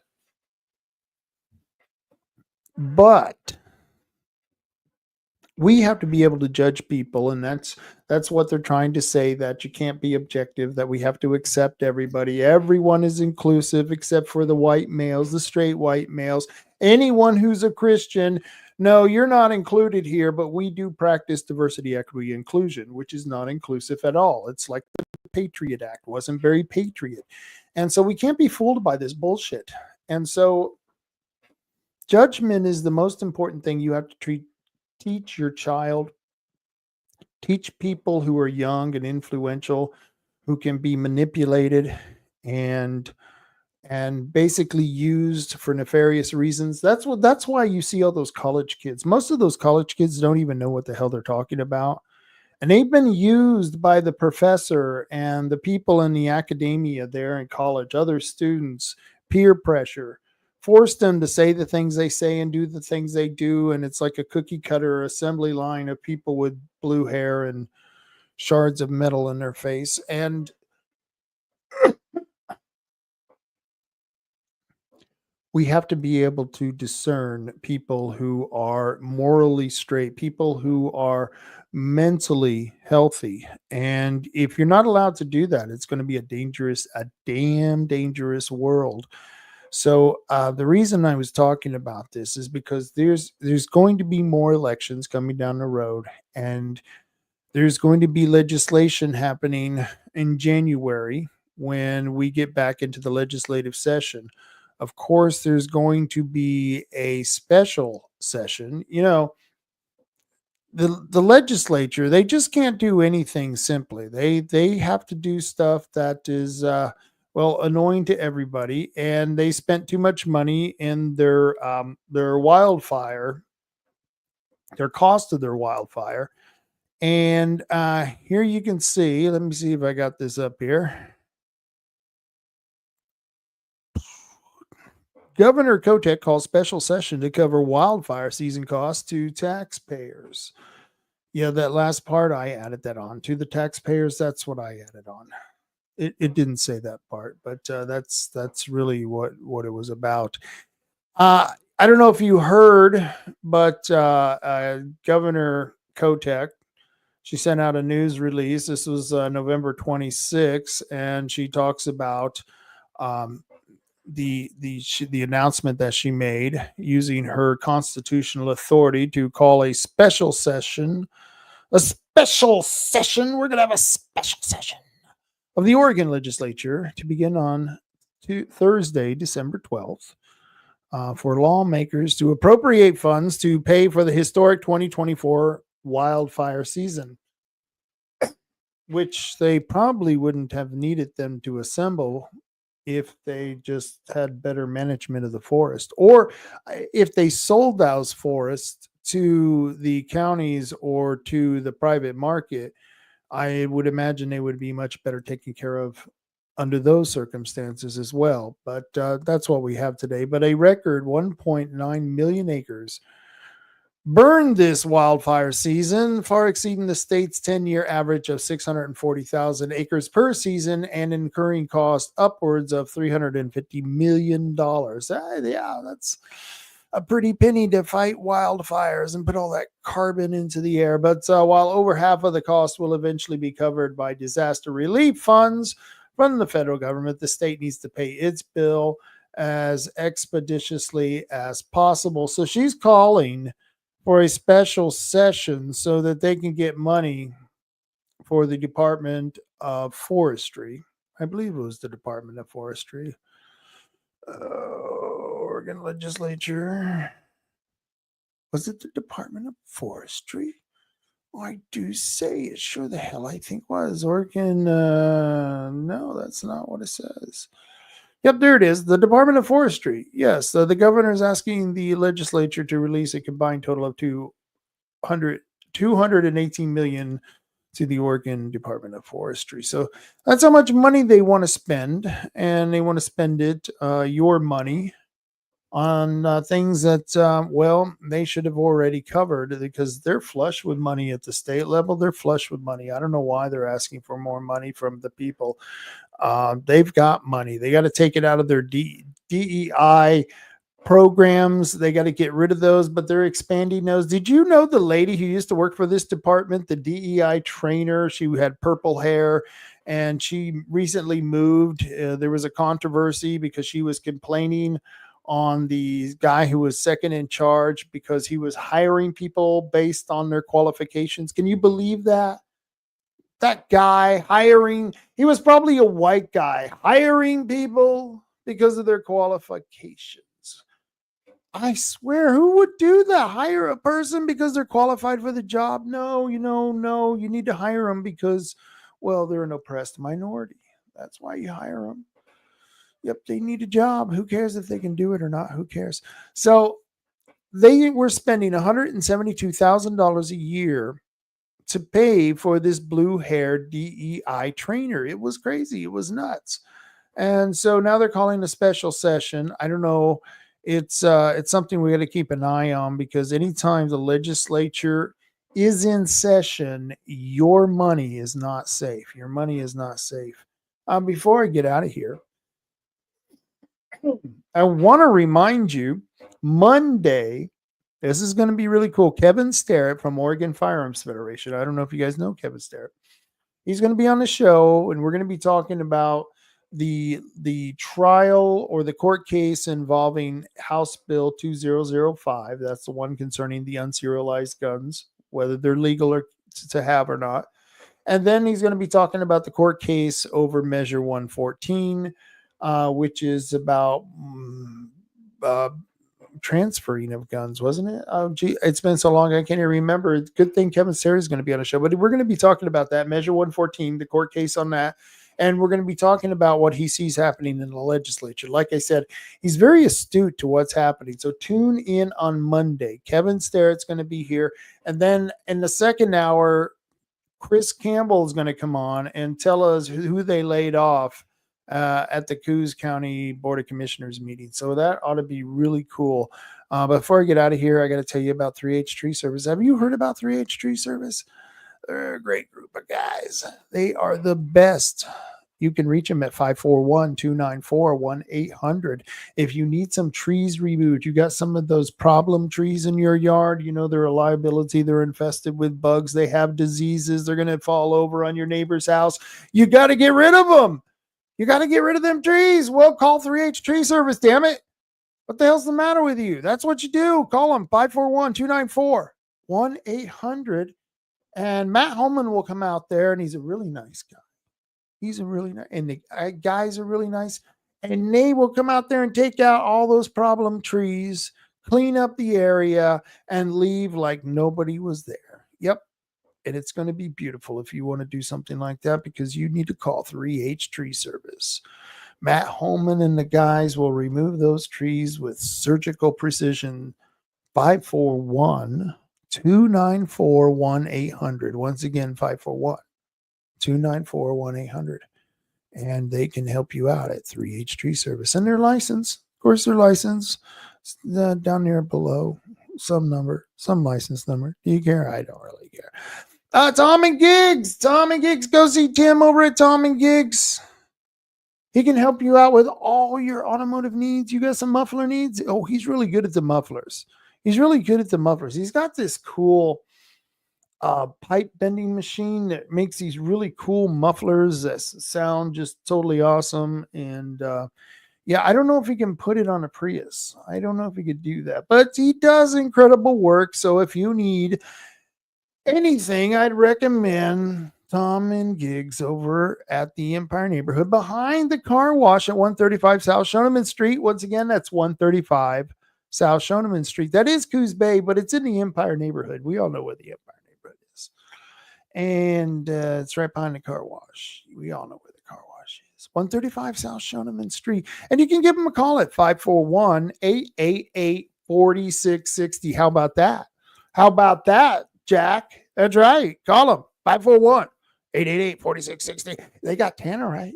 Speaker 3: we have to be able to judge people, and that's what they're trying to say, that you can't be objective, that we have to accept everybody. Everyone is inclusive except for the white males, the straight white males, anyone who's a Christian. No, you're not included here, but we do practice diversity, equity, inclusion, which is not inclusive at all. It's like the Patriot Act wasn't very patriot. And so we can't be fooled by this bullshit. And so judgment is the most important thing you have to teach your child. Teach people who are young and influential, who can be manipulated and basically used for nefarious reasons. That's why you see all those college kids. Most of those college kids don't even know what the hell they're talking about. And they've been used by the professor and the people in the academia there in college, other students, peer pressure, force them to say the things they say and do the things they do. And it's like a cookie cutter assembly line of people with blue hair and shards of metal in their face. And we have to be able to discern people who are morally straight, people who are mentally healthy. And if you're not allowed to do that, it's going to be a damn dangerous world. So the reason I was talking about this is because there's going to be more elections coming down the road, and there's going to be legislation happening in January when we get back into the legislative session. Of course, there's going to be a special session. The legislature, they just can't do anything simply. They have to do stuff that is annoying to everybody, and they spent too much money in their wildfire, their cost of their wildfire. And here you can see, let me see if I got this up here. Governor Kotek calls special session to cover wildfire season costs to taxpayers. Yeah, that last part, I added that on. To the taxpayers, that's what I added on. It didn't say that part, but that's really what it was about. I don't know if you heard, but Governor Kotek, she sent out a news release. This was November 26th, and she talks about the announcement that she made using her constitutional authority to call a special session. We're going to have a special session of the Oregon legislature to begin on Thursday, December 12th, for lawmakers to appropriate funds to pay for the historic 2024 wildfire season, which they probably wouldn't have needed them to assemble if they just had better management of the forest, or if they sold those forests to the counties or to the private market. I would imagine they would be much better taken care of under those circumstances as well. But that's what we have today. But a record 1.9 million acres burned this wildfire season, far exceeding the state's 10-year average of 640,000 acres per season and incurring costs upwards of $350 million. Yeah, that's a pretty penny to fight wildfires and put all that carbon into the air. But while over half of the cost will eventually be covered by disaster relief funds from the federal government, the state needs to pay its bill as expeditiously as possible. So she's calling for a special session so that they can get money for the Department of Forestry. I believe it was the Department of Forestry. Oregon legislature. Was it the Department of Forestry? I do say it sure the hell I think was. Oregon, no, that's not what it says. Yep, there it is. The Department of Forestry. Yes, the governor is asking the legislature to release a combined total of $218 million to the Oregon Department of Forestry. So that's how much money they want to spend, and they want to spend it, your money, on things that, well, they should have already covered because they're flush with money at the state level. They're flush with money. I don't know why they're asking for more money from the people. They've got money. They got to take it out of their DEI programs. They got to get rid of those, but they're expanding those. Did you know the lady who used to work for this department, the DEI trainer, she had purple hair and she recently moved. There was a controversy because she was complaining on the guy who was second in charge because he was hiring people based on their qualifications. Can you believe that? That guy hiring, he was probably a white guy hiring people because of their qualifications. I swear, who would do that? Hire a person because they're qualified for the job? No, no, you need to hire them because, well, they're an oppressed minority. That's why you hire them. Yep, they need a job. Who cares if they can do it or not? Who cares? So they were spending $172,000 a year to pay for this blue-haired DEI trainer. It was crazy. It was nuts. And so now they're calling a special session. I don't know. It's something we got to keep an eye on because anytime the legislature is in session, your money is not safe. Your money is not safe. Before I get out of here, I want to remind you, Monday, this is going to be really cool. Kevin Starrett from Oregon Firearms Federation. I don't know if you guys know Kevin Starrett. He's going to be on the show, and we're going to be talking about the trial or the court case involving House Bill 2005. That's the one concerning the unserialized guns, whether they're legal or to have or not. And then he's going to be talking about the court case over Measure 114, which is about transferring of guns, wasn't it? Oh, gee, it's been so long I can't even remember. Good thing Kevin Sarah is going to be on the show, but we're going to be talking about that Measure 114, the court case on that, and we're going to be talking about what he sees happening in the legislature. Like I said, he's very astute to what's happening. So tune in on Monday. Kevin Starrett's going to be here, and then in the second hour, Chris Campbell is going to come on and tell us who they laid off at the Coos County Board of Commissioners meeting. So that ought to be really cool. Before I get out of here, I got to tell you about 3H Tree Service. Have you heard about 3H Tree Service? They're a great group of guys. They are the best. You can reach them at 541-294-1800. If you need some trees removed, you got some of those problem trees in your yard, you know, they're a liability. They're infested with bugs. They have diseases. They're going to fall over on your neighbor's house. You got to get rid of them. You got to get rid of them trees. Well, call 3H Tree Service, damn it. What the hell's the matter with you? That's what you do. Call them, 541-294-1800. And Matt Holman will come out there, and he's a really nice guy. He's a really nice, and the guys are really nice. And they will come out there and take out all those problem trees, clean up the area, and leave like nobody was there. Yep. And it's going to be beautiful if you want to do something like that, because you need to call 3H Tree Service. Matt Holman and the guys will remove those trees with surgical precision. 541-294-1800. Once again, 541-294-1800. And they can help you out at 3H Tree Service. And they're licensed. Of course, they're licensed down there below. some number, some license number. Do you care? I don't really care. Tom and Gigs. Tom and Gigs. Go see Tim over at Tom and Gigs. He can help you out with all your automotive needs. You got some muffler needs? Oh, he's really good at the mufflers. He's got this cool pipe bending machine that makes these really cool mufflers that sound just totally awesome. And yeah, I don't know if he can put it on a Prius. I don't know if he could do that, but he does incredible work. So if you need anything, I'd recommend Tom and Gigs over at the Empire neighborhood behind the car wash at 135 South Shoneman Street. Once again, that's 135 South Shoneman Street. That is Coos Bay, but it's in the Empire neighborhood. We all know where the Empire neighborhood is. And it's right behind the car wash. We all know where the car wash is. 135 South Shoneman Street. And you can give them a call at 541-888-4660. How about that? How about that, Jack? That's right. Call them. 541-888-4660. They got tannerite.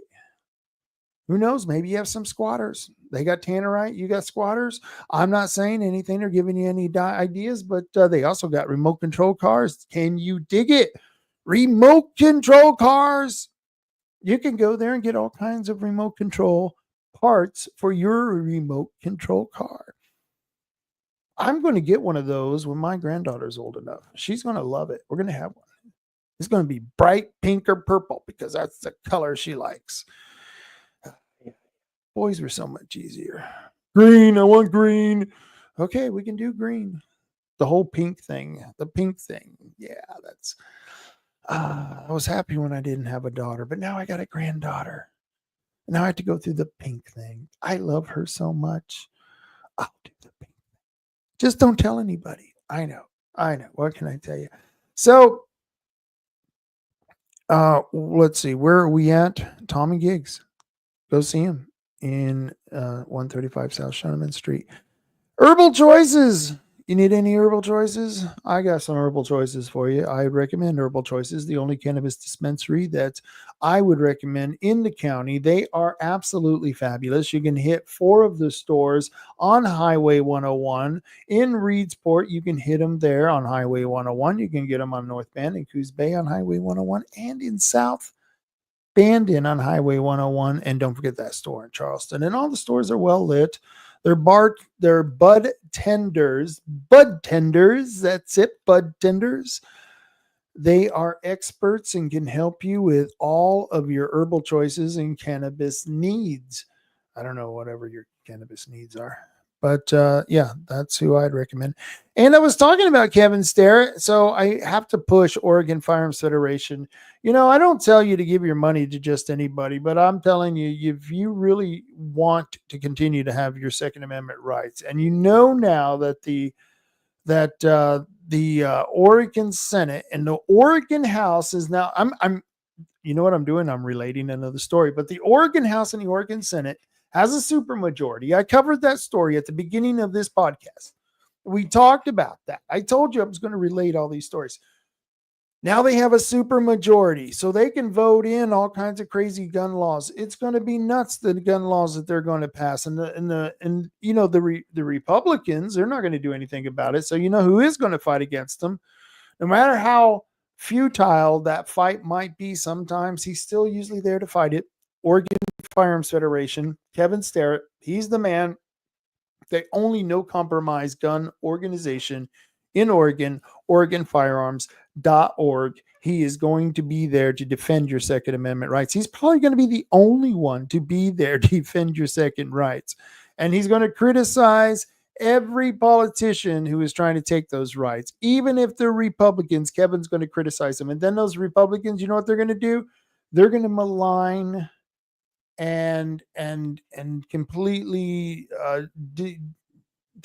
Speaker 3: Who knows? Maybe you have some squatters. They got tannerite. You got squatters. I'm not saying anything or giving you any ideas, but they also got remote control cars. Can you dig it? Remote control cars. You can go there and get all kinds of remote control parts for your remote control car. I'm going to get one of those when my granddaughter's old enough. She's going to love it. We're going to have one. It's going to be bright pink or purple because that's the color she likes. Boys were so much easier. Green, I want green. Okay, we can do green. The whole pink thing. The pink thing. Yeah, that's... I was happy when I didn't have a daughter, but now I got a granddaughter. Now I have to go through the pink thing. I love her so much. I'll do the pink thing. Just don't tell anybody. I know. What can I tell you? So, let's see. Where are we at? Tom and Gigs. Go see him in 135 South Shoneman Street. Herbal choices. You need any herbal choices? I got some herbal choices for you. I recommend Herbal Choices, the only cannabis dispensary that I would recommend in the county. They are absolutely fabulous. You can hit 4 of the stores on Highway 101. In Reedsport, you can hit them there on Highway 101. You can get them on North Bend and Coos Bay on Highway 101 and in South Bandon on Highway 101. And don't forget that store in Charleston. And all the stores are well lit. They're bud tenders. That's it. Bud tenders. They are experts and can help you with all of your herbal choices and cannabis needs. I don't know, whatever your cannabis needs are. But yeah, that's who I'd recommend. And I was talking about Kevin Starrett, so I have to push Oregon Firearms Federation. You know, I don't tell you to give your money to just anybody, but I'm telling you, if you really want to continue to have your Second Amendment rights, and you know now that the Oregon Senate and the Oregon House is now, I'm you know what I'm doing? I'm relating another story, but the Oregon House and the Oregon Senate has a supermajority. I covered that story at the beginning of this podcast. We talked about that. I told you I was going to relate all these stories. Now they have a supermajority, so they can vote in all kinds of crazy gun laws. It's going to be nuts, the gun laws that they're going to pass. And you know, the Republicans, they're not going to do anything about it. So you know who is going to fight against them? No matter how futile that fight might be sometimes, he's still usually there to fight it. Oregon Firearms Federation, Kevin Starrett, he's the man. The only no compromise gun organization in Oregon, OregonFirearms.org. He is going to be there to defend your Second Amendment rights. He's probably going to be the only one to be there to defend your second rights. And he's going to criticize every politician who is trying to take those rights. Even if they're Republicans, Kevin's going to criticize them. And then those Republicans, you know what they're going to do? They're going to malign and completely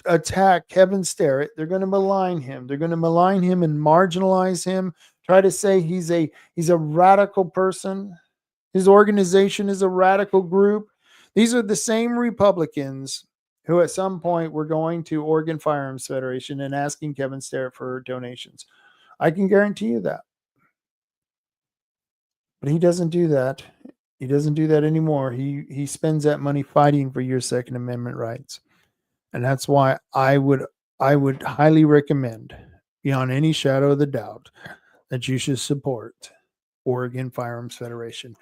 Speaker 3: attack Kevin Starrett. They're going to malign him. They're going to malign him and marginalize him. Try to say he's a radical person. His organization is a radical group. These are the same Republicans who at some point were going to Oregon Firearms Federation and asking Kevin Starrett for donations. I can guarantee you that. But he doesn't do that. He doesn't do that anymore. He spends that money fighting for your Second Amendment rights. And that's why I would I would highly recommend, beyond any shadow of the doubt, that you should support Oregon Firearms Federation.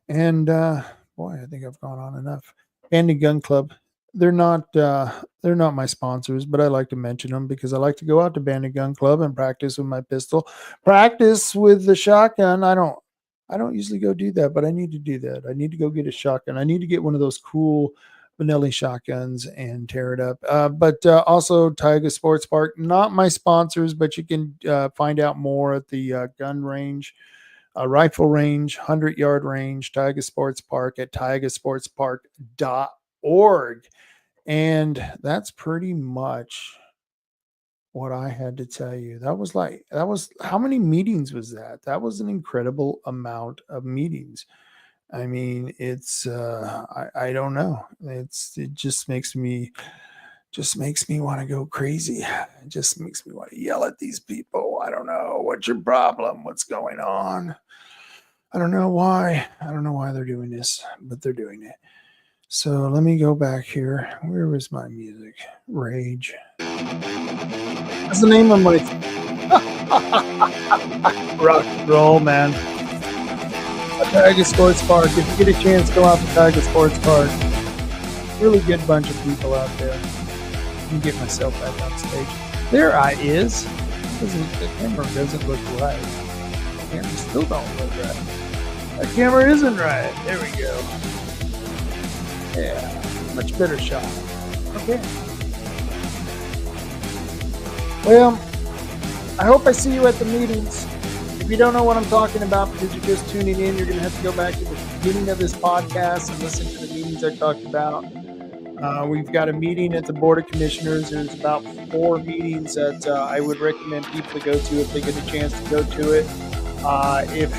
Speaker 3: And boy, I think I've gone on enough. Bandon Gun Club. They're not my sponsors, but I like to mention them because I like to go out to Bandon Gun Club and practice with my pistol, practice with the shotgun. I don't usually go do that, but I need to do that. I need to go get a shotgun. I need to get one of those cool Benelli shotguns and tear it up. But also Taiga Sports Park, not my sponsors, but you can find out more at the gun range, rifle range, 100-yard range, Taiga Sports Park at taigasportspark.org. And that's pretty much what I had to tell you. That was how many meetings was that? That was an incredible amount of meetings. I mean, it's I don't know. It just makes me want to go crazy. It just makes me want to yell at these people. I don't know. What's your problem? What's going on? I don't know why. I don't know why they're doing this, but they're doing it. So let me go back here. Where was my music? Rage. That's the name of my rock and roll, man. Taiga Sports Park. If you get a chance, go out to Taiga Sports Park. Really good bunch of people out there. Let me get myself back on stage. There I is. The camera doesn't look right. The camera still don't look right. That camera isn't right. There we go. Yeah, much better shot. Okay. Well, I hope I see you at the meetings. If you don't know what I'm talking about because you're just tuning in, you're going to have to go back to the beginning of this podcast and listen to the meetings I talked about. We've got a meeting at the Board of Commissioners. There's about 4 meetings that I would recommend people to go to if they get a chance to go to it. If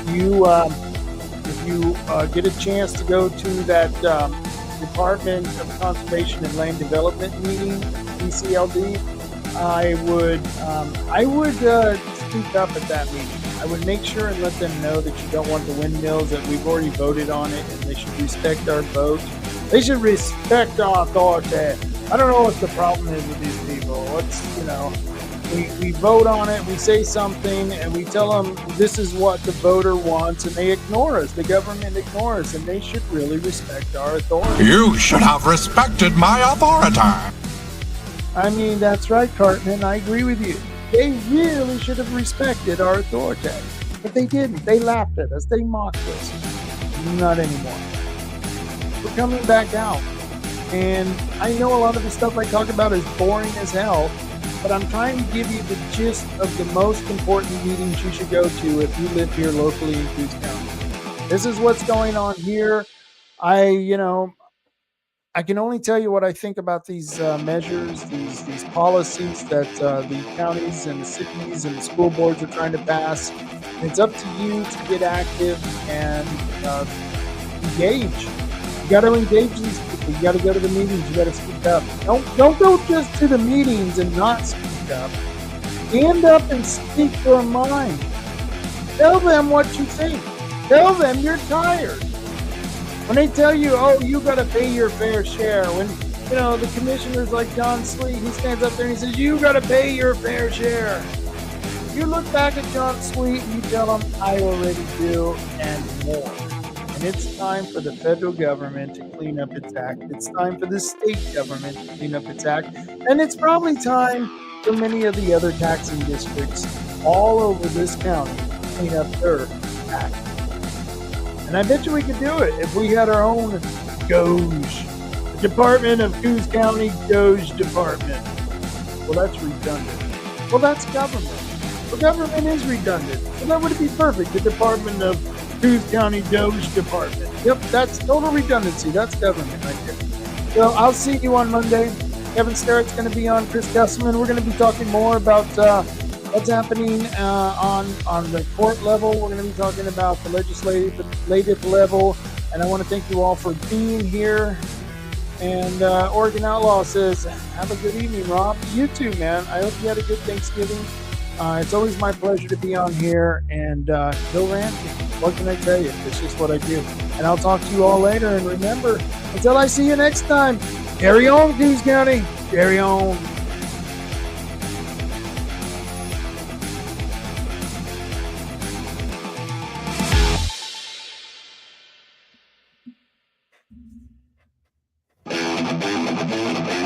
Speaker 3: you get a chance to go to that Department of Conservation and Land Development meeting, DCLD, I would speak up at that meeting. I would make sure and let them know that you don't want the windmills, that we've already voted on it, and they should respect our vote. They should respect our authority. I don't know what the problem is with these people. We vote on it, we say something, and we tell them this is what the voter wants, and they ignore us. The government ignores us, and they should really respect our authority.
Speaker 4: You should have respected my authority.
Speaker 3: I mean, that's right, Cartman. I agree with you. They really should have respected our authority. But they didn't. They laughed at us. They mocked us. Not anymore. We're coming back out. And I know a lot of the stuff I talk about is boring as hell, but I'm trying to give you the gist of the most important meetings you should go to if you live here locally in Coos County. This is what's going on here. I can only tell you what I think about these measures, these policies that the counties and the cities and the school boards are trying to pass. And it's up to you to get active and engage. You got to engage these people. You got to go to the meetings. You got to speak up. Don't go just to the meetings and not speak up. Stand up and speak your mind. Tell them what you think. Tell them you're tired. When they tell you, oh, you got to pay your fair share, when, the commissioners like John Sweet, he stands up there and he says, you got to pay your fair share. You look back at John Sweet and you tell him, I already do, and more. And it's time for the federal government to clean up its act. It's time for the state government to clean up its act. And it's probably time for many of the other taxing districts all over this county to clean up their act. And I bet you we could do it if we had our own DOJ, Department of Coos County DOJ Department. Well, that's redundant. Well, that's government. Well, government is redundant. Well, that would be perfect. The Department of Coos County DOJ Department. Yep, that's total redundancy. That's government right there. So I'll see you on Monday. Kevin Starrett's going to be on. Chris Gusman. We're going to be talking more about what's happening on the court level. We're going to be talking about the legislative level. And I want to thank you all for being here. And Oregon Outlaw says, have a good evening, Rob. You too, man. I hope you had a good Thanksgiving. It's always my pleasure to be on here and go ranting. What can I tell you? It's just what I do. And I'll talk to you all later. And remember, until I see you next time, carry on, Coos County. Carry on.
Speaker 5: Bye.